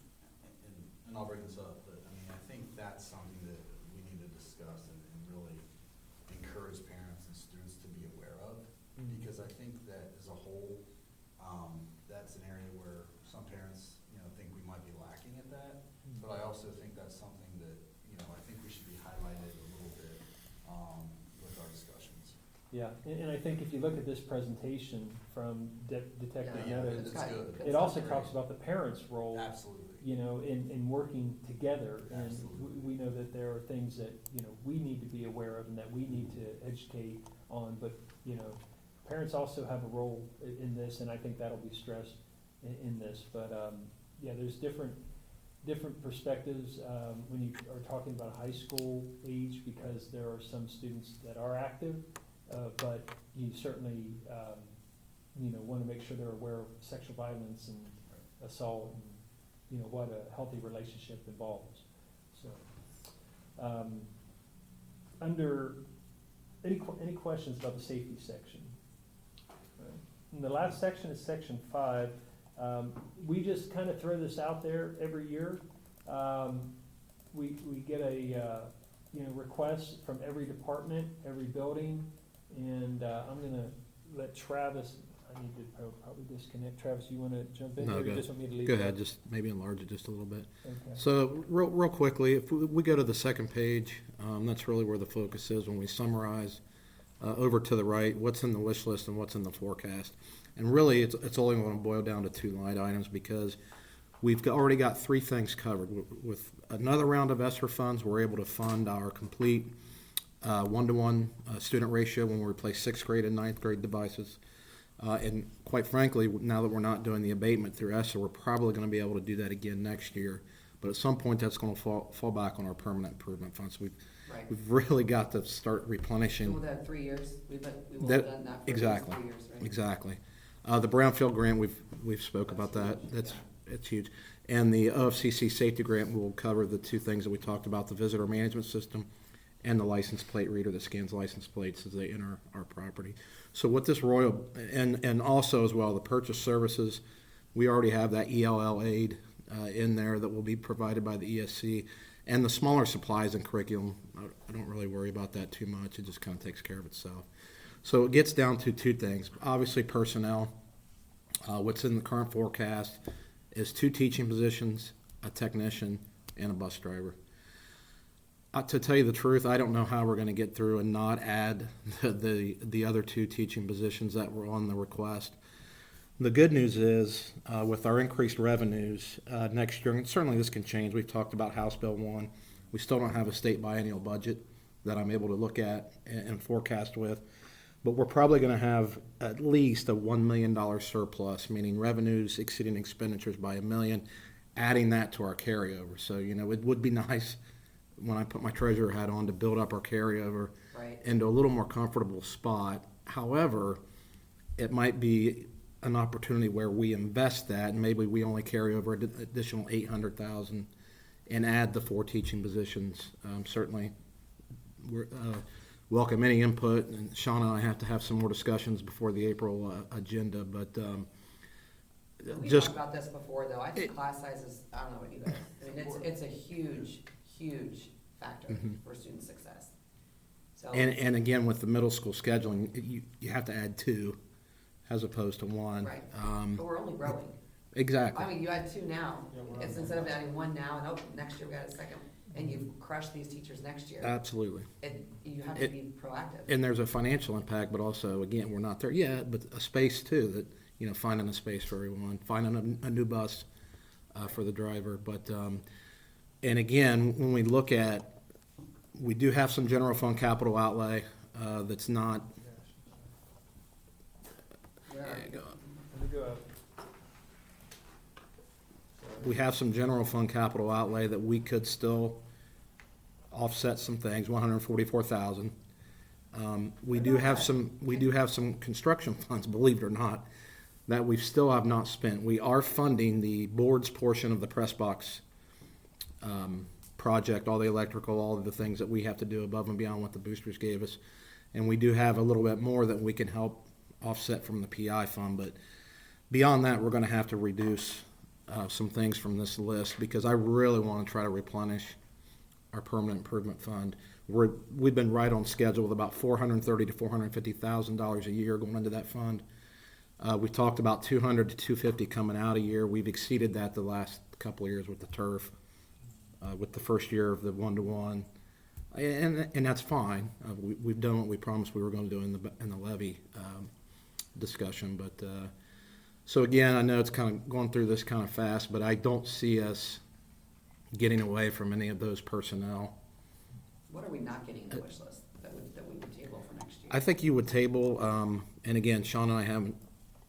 and I'll bring this up, but I mean, I think that's something that we need to discuss and really encourage parents and students to be aware of. Because I think that as a whole, that's an area where some parents, you know, think we might be lacking at that. But I also think that's something that, you know, I think we should be highlighted a little bit, with our discussions. Yeah, and I think if you look at this presentation from Detective Yeah, Meadows, it's good. it also talks about the parents' role, Absolutely. you know, in working together. And Absolutely. we know that there are things that, you know, we need to be aware of and that we need to educate on, but, you know, parents also have a role in this, and I think that'll be stressed in this. But, yeah, there's different perspectives when you are talking about high school age, because there are some students that are active, but you certainly, you know, want to make sure they're aware of sexual violence and assault and, you know, what a healthy relationship involves. So, under, any questions about the safety section? Right. And the last section is section 5. We just kind of throw this out there every year. We get a, you know, request from every department, every building, and I'm gonna let Travis, I need to probably disconnect. Travis, you wanna jump in? No, Or you go just want me to leave Go that? ahead, just maybe enlarge it just a little bit. Okay. So real quickly, if we go to the second page, that's really where the focus is when we summarize over to the right, what's in the wish list and what's in the forecast. And really, it's only going to boil down to 2 line items because we've already got 3 things covered. With another round of ESSER funds, we're able to fund our complete 1-to-1 student ratio when we replace 6th grade and 9th grade devices. And quite frankly, now that we're not doing the abatement through ESSER, we're probably going to be able to do that again next year. But at some point, that's going to fall back on our permanent improvement funds. We've really got to start replenishing. So that 3 years, we've done that for Exactly. 3 years, right? Exactly. The Brownfield grant, we've spoke about that. It's huge. And the OFCC safety grant will cover the 2 things that we talked about, the visitor management system and the license plate reader that scans license plates as they enter our property. So what this royal, and also as well, the purchase services, we already have that ELL aid in there that will be provided by the ESC. And the smaller supplies and curriculum, I don't really worry about that too much. It just kind of takes care of itself. So it gets down to 2 things. Obviously, personnel. What's in the current forecast is 2 teaching positions, a technician, and a bus driver. To tell you the truth, I don't know how we're going to get through and not add the other 2 teaching positions that were on the request. The good news is, with our increased revenues next year, and certainly this can change. We've talked about House Bill 1. We still don't have a state biennial budget that I'm able to look at and forecast with. But we're probably going to have at least a $1 million surplus, meaning revenues exceeding expenditures by $1 million, adding that to our carryover. So, you know, it would be nice when I put my treasurer hat on to build up our carryover into a little more comfortable spot. However, it might be an opportunity where we invest that, and maybe we only carry over an additional 800,000 and add the 4 teaching positions. Certainly, we're, welcome any input, and Sean and I have to have some more discussions before the April agenda, but We just talked about this before, though. I think class sizes, I don't know what you guys, I mean, it's a huge, huge factor for student success. So, and again, with the middle school scheduling, you have to add 2 as opposed to 1. right, but we're only growing. Exactly. I mean, you add 2 now, it's instead of adding 1 now, and next year we got a second, and you've crushed these teachers next year. Absolutely. You have to be proactive. And there's a financial impact, but also, again, we're not there yet, but a space too, that, finding a space for everyone, finding a new bus for the driver. But, and again, when we look at, we do have some general fund capital outlay that's not. Where are you? Let me go up. We have some general fund capital outlay that we could still offset some things, 144,000. We do have some construction funds, believe it or not, that we still have not spent. We are funding the board's portion of the press box project, all the electrical, all of the things that we have to do above and beyond what the boosters gave us. And we do have a little bit more that we can help offset from the PI fund, but beyond that, we're going to have to reduce some things from this list, because I really want to try to replenish our permanent improvement fund. We've been right on schedule with about $430,000 to $450,000 a year going into that fund. We talked about $200,000 to $250,000 coming out a year. We've exceeded that the last couple of years with the turf, with the first year of the 1-to-1, and that's fine. We've done what we promised we were going to do in the levy discussion, but. So again, I know it's kind of going through this kind of fast, but I don't see us getting away from any of those personnel. What are we not getting in the wish list that we would table for next year? I think you would table, and again, Sean and I haven't,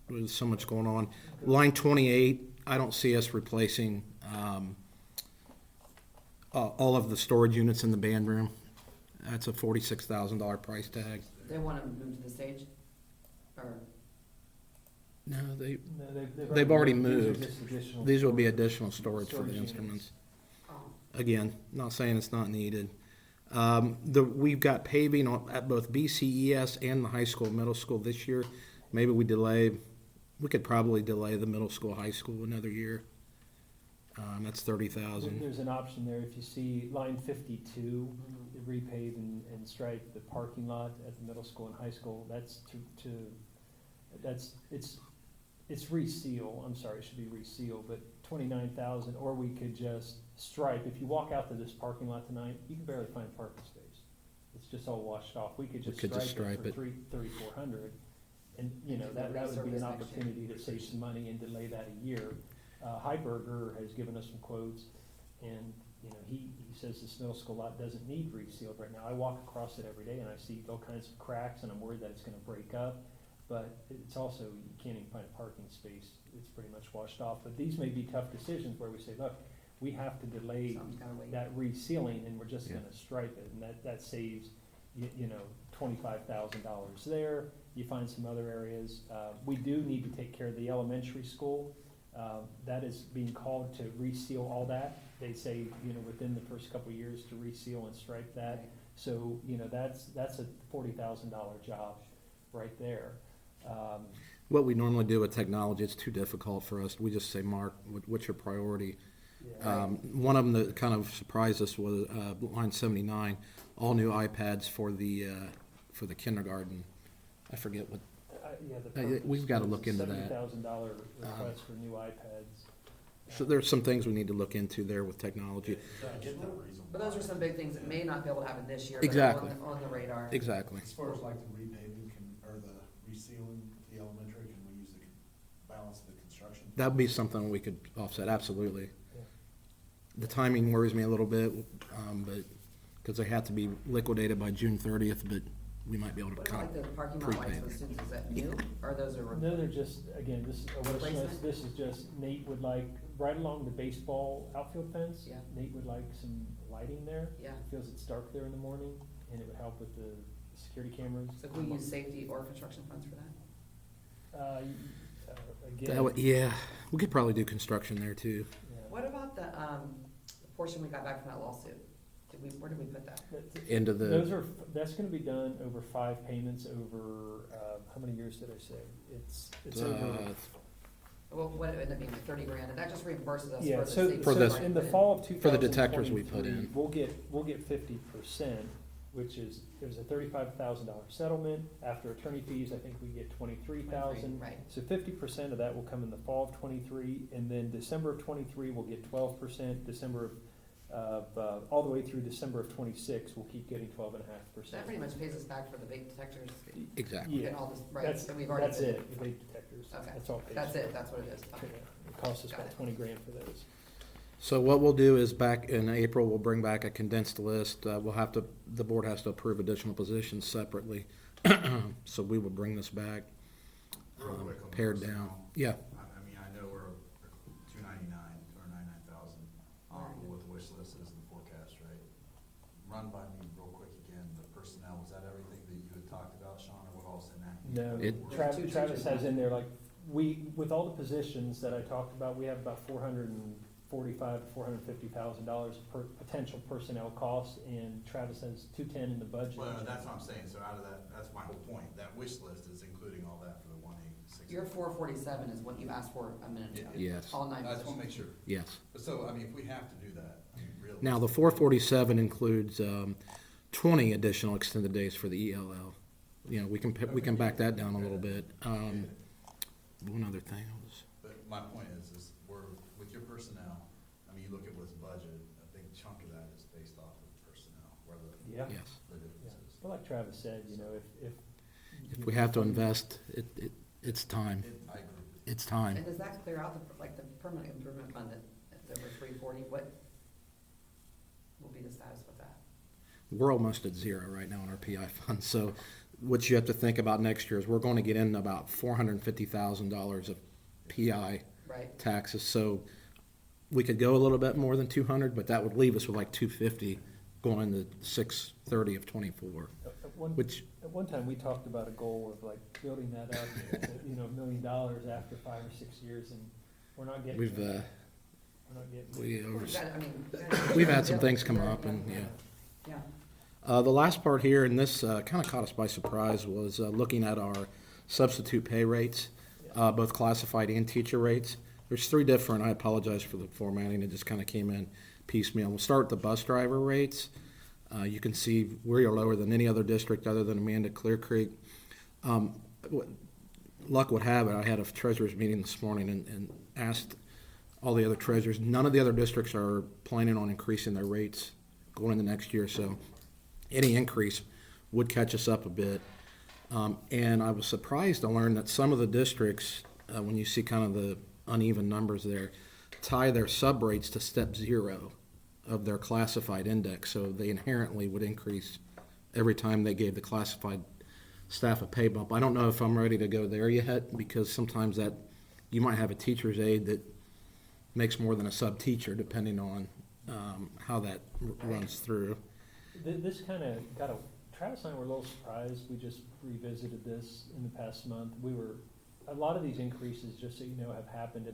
there's so much going on. Line 28, I don't see us replacing all of the storage units in the band room. That's a $46,000 price tag. They want to move to the stage? Or? No, they've they've already These are moved. just additional These will be storage- additional storage for the storage instruments. Oh. Again, not saying it's not needed. We've got paving at both BCES and the high school, middle school this year. Maybe we could probably delay the middle school, high school another year. That's $30,000. There's an option there. If you see line 52, repave and stripe the parking lot at the middle school and high school, it's reseal, I'm sorry, it should be reseal, but 29,000, or we could just stripe. If you walk out to this parking lot tonight, you can barely find a parking space. It's just all washed off. We could just stripe it for $3,400, and, that would be an opportunity to save some money and delay that a year. Heiberger has given us some quotes, and, he says this middle school lot doesn't need resealed right now. I walk across it every day and I see all kinds of cracks, and I'm worried that it's gonna break up. But it's also, you can't even find a parking space. It's pretty much washed off. But these may be tough decisions where we say, look, we have to delay that resealing, and we're just gonna stripe it, and that saves, $25,000 there. You find some other areas. We do need to take care of the elementary school. That is being called to reseal all that. They say, within the first couple of years to reseal and stripe that. Right. So, that's a $40,000 job right there. What we normally do with technology, it's too difficult for us. We just say, Mark, what's your priority? Yeah. One of them that kind of surprised us was line 79, all new iPads for the kindergarten. I forget what. We've got to look into that. $70,000 request for new iPads. So there's some things we need to look into there with technology. But those are some big things that may not be able to happen this year, Exactly. but on the radar. Exactly. As far as like the repaving or the resealing the elementary, can we use the balance of the construction? That'd be something we could offset, absolutely. Yeah. The timing worries me a little bit, but, because they have to be liquidated by June 30th, but we might be able to What kind about like the of parking lot lights prepay for the it. students, is that new, or those are? No, they're just, again, this is a wish list. Replacement? This is just, Nate would like, right along the baseball outfield fence. Yeah. Nate would like some lighting there. Yeah. He feels it's dark there in the morning, and it would help with the security cameras. So can we use safety or construction funds for that? again. Yeah, we could probably do construction there too. Yeah. What about the portion we got back from that lawsuit? Where did we put that? Into the, That's gonna be done over 5 payments over, how many years did I say? It's over. Well, what it ended up being, 30 grand, and that just reimburses us Yeah, for the so, safety. For so this- in the fall of 2023. for the detectors we put in. We'll get 50%, which is, it was a $35,000 settlement. After attorney fees, I think we get 23,000. Right. So 50% of that will come in the fall of '23, and then December of '23, we'll get 12%. December of, all the way through December of '26, we'll keep getting 12.5%. That pretty much pays us back for the vape detectors exactly. Yeah. and all this, right? That's, And we've already that's been- it, the vape detectors. Okay. That's all paid. That's it, that's what it is. Yeah, Okay. it costs us Got about it. 20 grand for those. So what we'll do is back in April, we'll bring back a condensed list. We'll have to, the board has to approve additional positions separately. So we will bring this back, Real quick on the pared personnel. down. Yeah, I mean, I know we're 299 or 99,000, what the wish list is in the forecast, right? Run by me real quick again, the personnel, was that everything that you had talked about, Sean, or what else in that? No, Travis has in there, like, with all the positions that I talked about, we have about $445,000 to $450,000 per potential personnel costs, and Travis has 210 in the budget. Well, that's what I'm saying, so out of that, that's my whole point, that wish list is including all that for the 186. Your 447 is what you asked for a minute ago. Yes. All 9 I just positions. wanna make sure. yes. So, I mean, if we have to do that, I mean, really. Now, the 447 includes 20 additional extended days for the ELL. You know, we can back that down a little bit. One other thing was, But my point is we're, with your personnel, I mean, you look at what's budgeted, a big chunk of that is based off of personnel, where Yeah. yes, the difference is. But like Travis said, you know, if we have to invest, it's time. I agree. It's time. And does that clear out the permanent improvement fund that's over 340? What will be the status with that? We're almost at zero right now in our PI fund. So what you have to think about next year is we're going to get in about $450,000 of PI Right. taxes. So we could go a little bit more than 200, but that would leave us with like 250 going into 630 of 24. At one time, we talked about a goal of like building that up, you know, $1 million after 5 or 6 years, and we're not getting We've there. We're not getting there. we've had some things come up, and yeah. Yeah. The last part here, and this kind of caught us by surprise, was looking at our substitute pay rates, both classified and teacher rates. There's 3 different, I apologize for the formatting, it just kind of came in piecemeal. We'll start with the bus driver rates. You can see we are lower than any other district other than Amanda Clear Creek. Luck would have it, I had a treasurers meeting this morning and asked all the other treasurers. None of the other districts are planning on increasing their rates going into next year, so any increase would catch us up a bit. And I was surprised to learn that some of the districts, when you see kind of the uneven numbers there, tie their sub rates to step 0 of their classified index, so they inherently would increase every time they gave the classified staff a pay bump. I don't know if I'm ready to go there yet, because sometimes that you might have a teacher's aide that makes more than a sub teacher, depending on how that runs through. This kind of Travis and I were a little surprised. We just revisited this in the past month. A lot of these increases, just so you know, have happened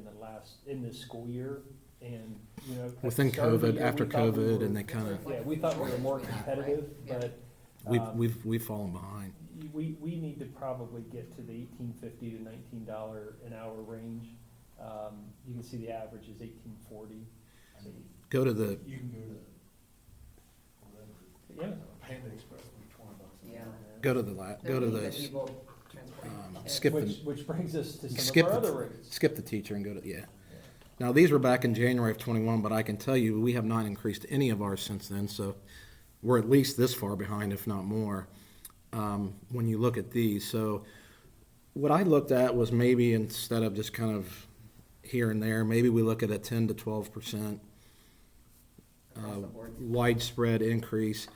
in this school year. And, you know, at the Within start of the COVID, year, after we thought we COVID, were- and they kind of, Yeah, we thought we were more competitive, but. we've fallen behind. We need to probably get to the $18.50 to $19 an hour range. You can see the average is $18.40. So Go to the, You can go to whatever, Amazon. Panda Express for $20 an Yeah. hour. go to the People transport. skip the, Which brings us to some skip of our the, other rates. skip the teacher and go to, yeah. Now, these were back in January of 21, but I can tell you, we have not increased any of ours since then, so we're at least this far behind, if not more, when you look at these. So what I looked at was maybe instead of just kind of here and there, maybe we look at a 10 to 12% widespread increase.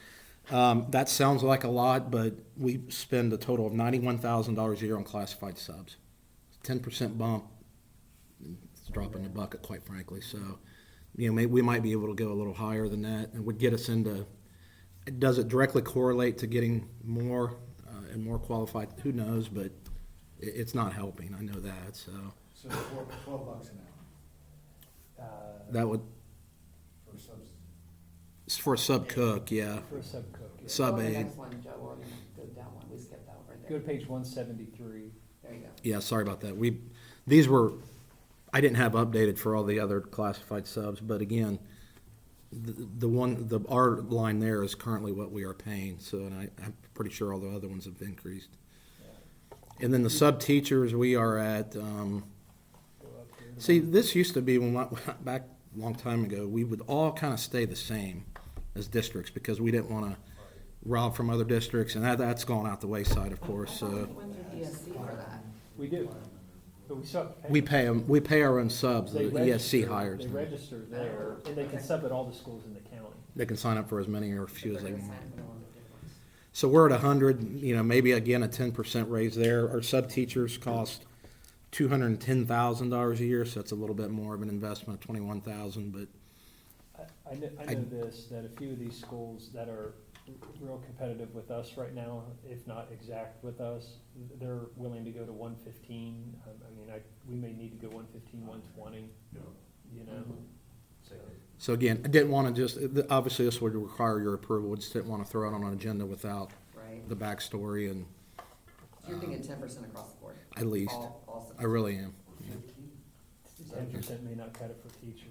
That sounds like a lot, but we spend a total of $91,000 a year on classified subs. 10% bump, it's a drop in the bucket, quite frankly. So, you know, maybe we might be able to go a little higher than that, and would get us into. Does it directly correlate to getting more and more qualified? Who knows? But it's not helping, I know that, so. So $12 an hour That would, for subs. for a sub-cook, yeah. For a sub-cook, yeah. Go Sub to the aide. next one, Joe, we're gonna go down one, we skipped that one right Go there. to page 173. There you go. Yeah, sorry about that. These were, I didn't have updated for all the other classified subs, but again, our line there is currently what we are paying, so, and I'm pretty sure all the other ones have increased. And then the sub-teachers, we are at, Go up here. see, this used to be back a long time ago, we would all kind of stay the same as districts because we didn't want to rob from other districts, and that's gone out the wayside, of course, so. We went through ESC for that. We do, but we sub. We pay them, we pay our own subs, They the ESC register- hires They them. register there, and they can sub at all the schools in the county. They can sign up for as many or few as they They're gonna want. sign for all the difference. So we're at 100, maybe again a 10% raise there. Our sub-teachers cost $210,000 a year, so that's a little bit more of an investment, 21,000, but I know this, that a few of these schools that are real competitive with us right now, if not exact with us, they're willing to go to 115. We may need to go 115, 120, you know? so again, I didn't want to just, obviously this would require your approval, I just didn't want to throw it on an agenda without Right. the backstory and So you're thinking 10% across the board? at least, All I really am. 10% may not cut it for teacher.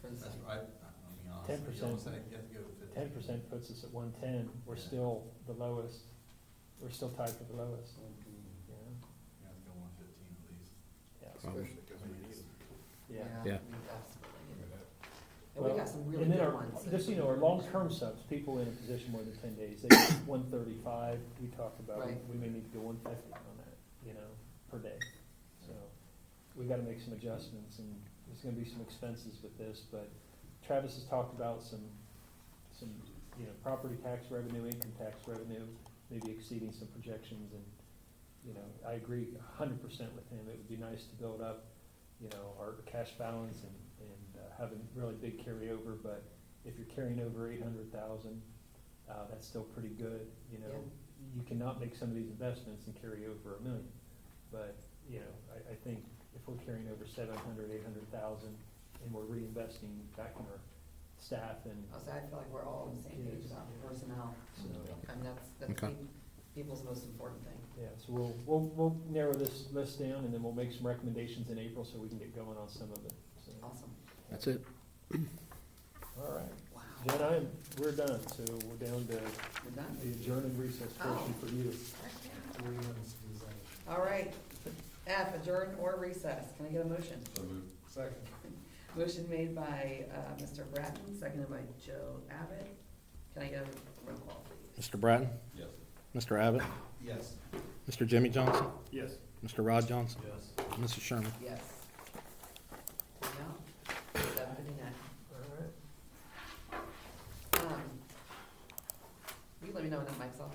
For the That's sub. right. I mean, honestly, 10%. you almost have to go with 50. 10% puts us at 110. We're still the lowest. We're still tied for the lowest. You have to go 115 at least. Yeah. Probably. Because we need it. Yeah. Yeah. we absolutely need it. And Well, we got some really and then good our, ones. just, our long-term subs, people in a position more than 10 days, they get 135, we talked about, Right. we may need to go 150 on that, per day. So, we gotta make some adjustments, and there's gonna be some expenses with this, but Travis has talked about some, property tax revenue, income tax revenue, maybe exceeding some projections, and, I agree 100% with him, it would be nice to build up, our cash balance and have a really big carryover, but if you're carrying over 800,000, that's still pretty good, Yeah. You cannot make some of these investments and carry over $1 million. But, I think if we're carrying over 700, 800,000 and we're reinvesting back in our staff and, So I feel like we're all on the same page about personnel. so, That's Okay. people's most important thing. yeah, so we'll narrow this list down and then we'll make some recommendations in April so we can get going on some of it, so. Awesome. That's it. All right. Wow. Jen, we're done, so we're down to We're done? the adjourn and recess portion for you. All right. F, adjourn or recess. Can I get a motion? So moved. Second. Motion made by Mr. Bratton, seconded by Joe Abbott. Can I get a roll call, please? Mr. Bratton? Yes. Mr. Abbott? Yes. Mr. Jimmy Johnson? Yes. Mr. Rod Johnson? Yes. Mrs. Sherman? Yes. Now, 7:59. All right. You let me know when that mic's off.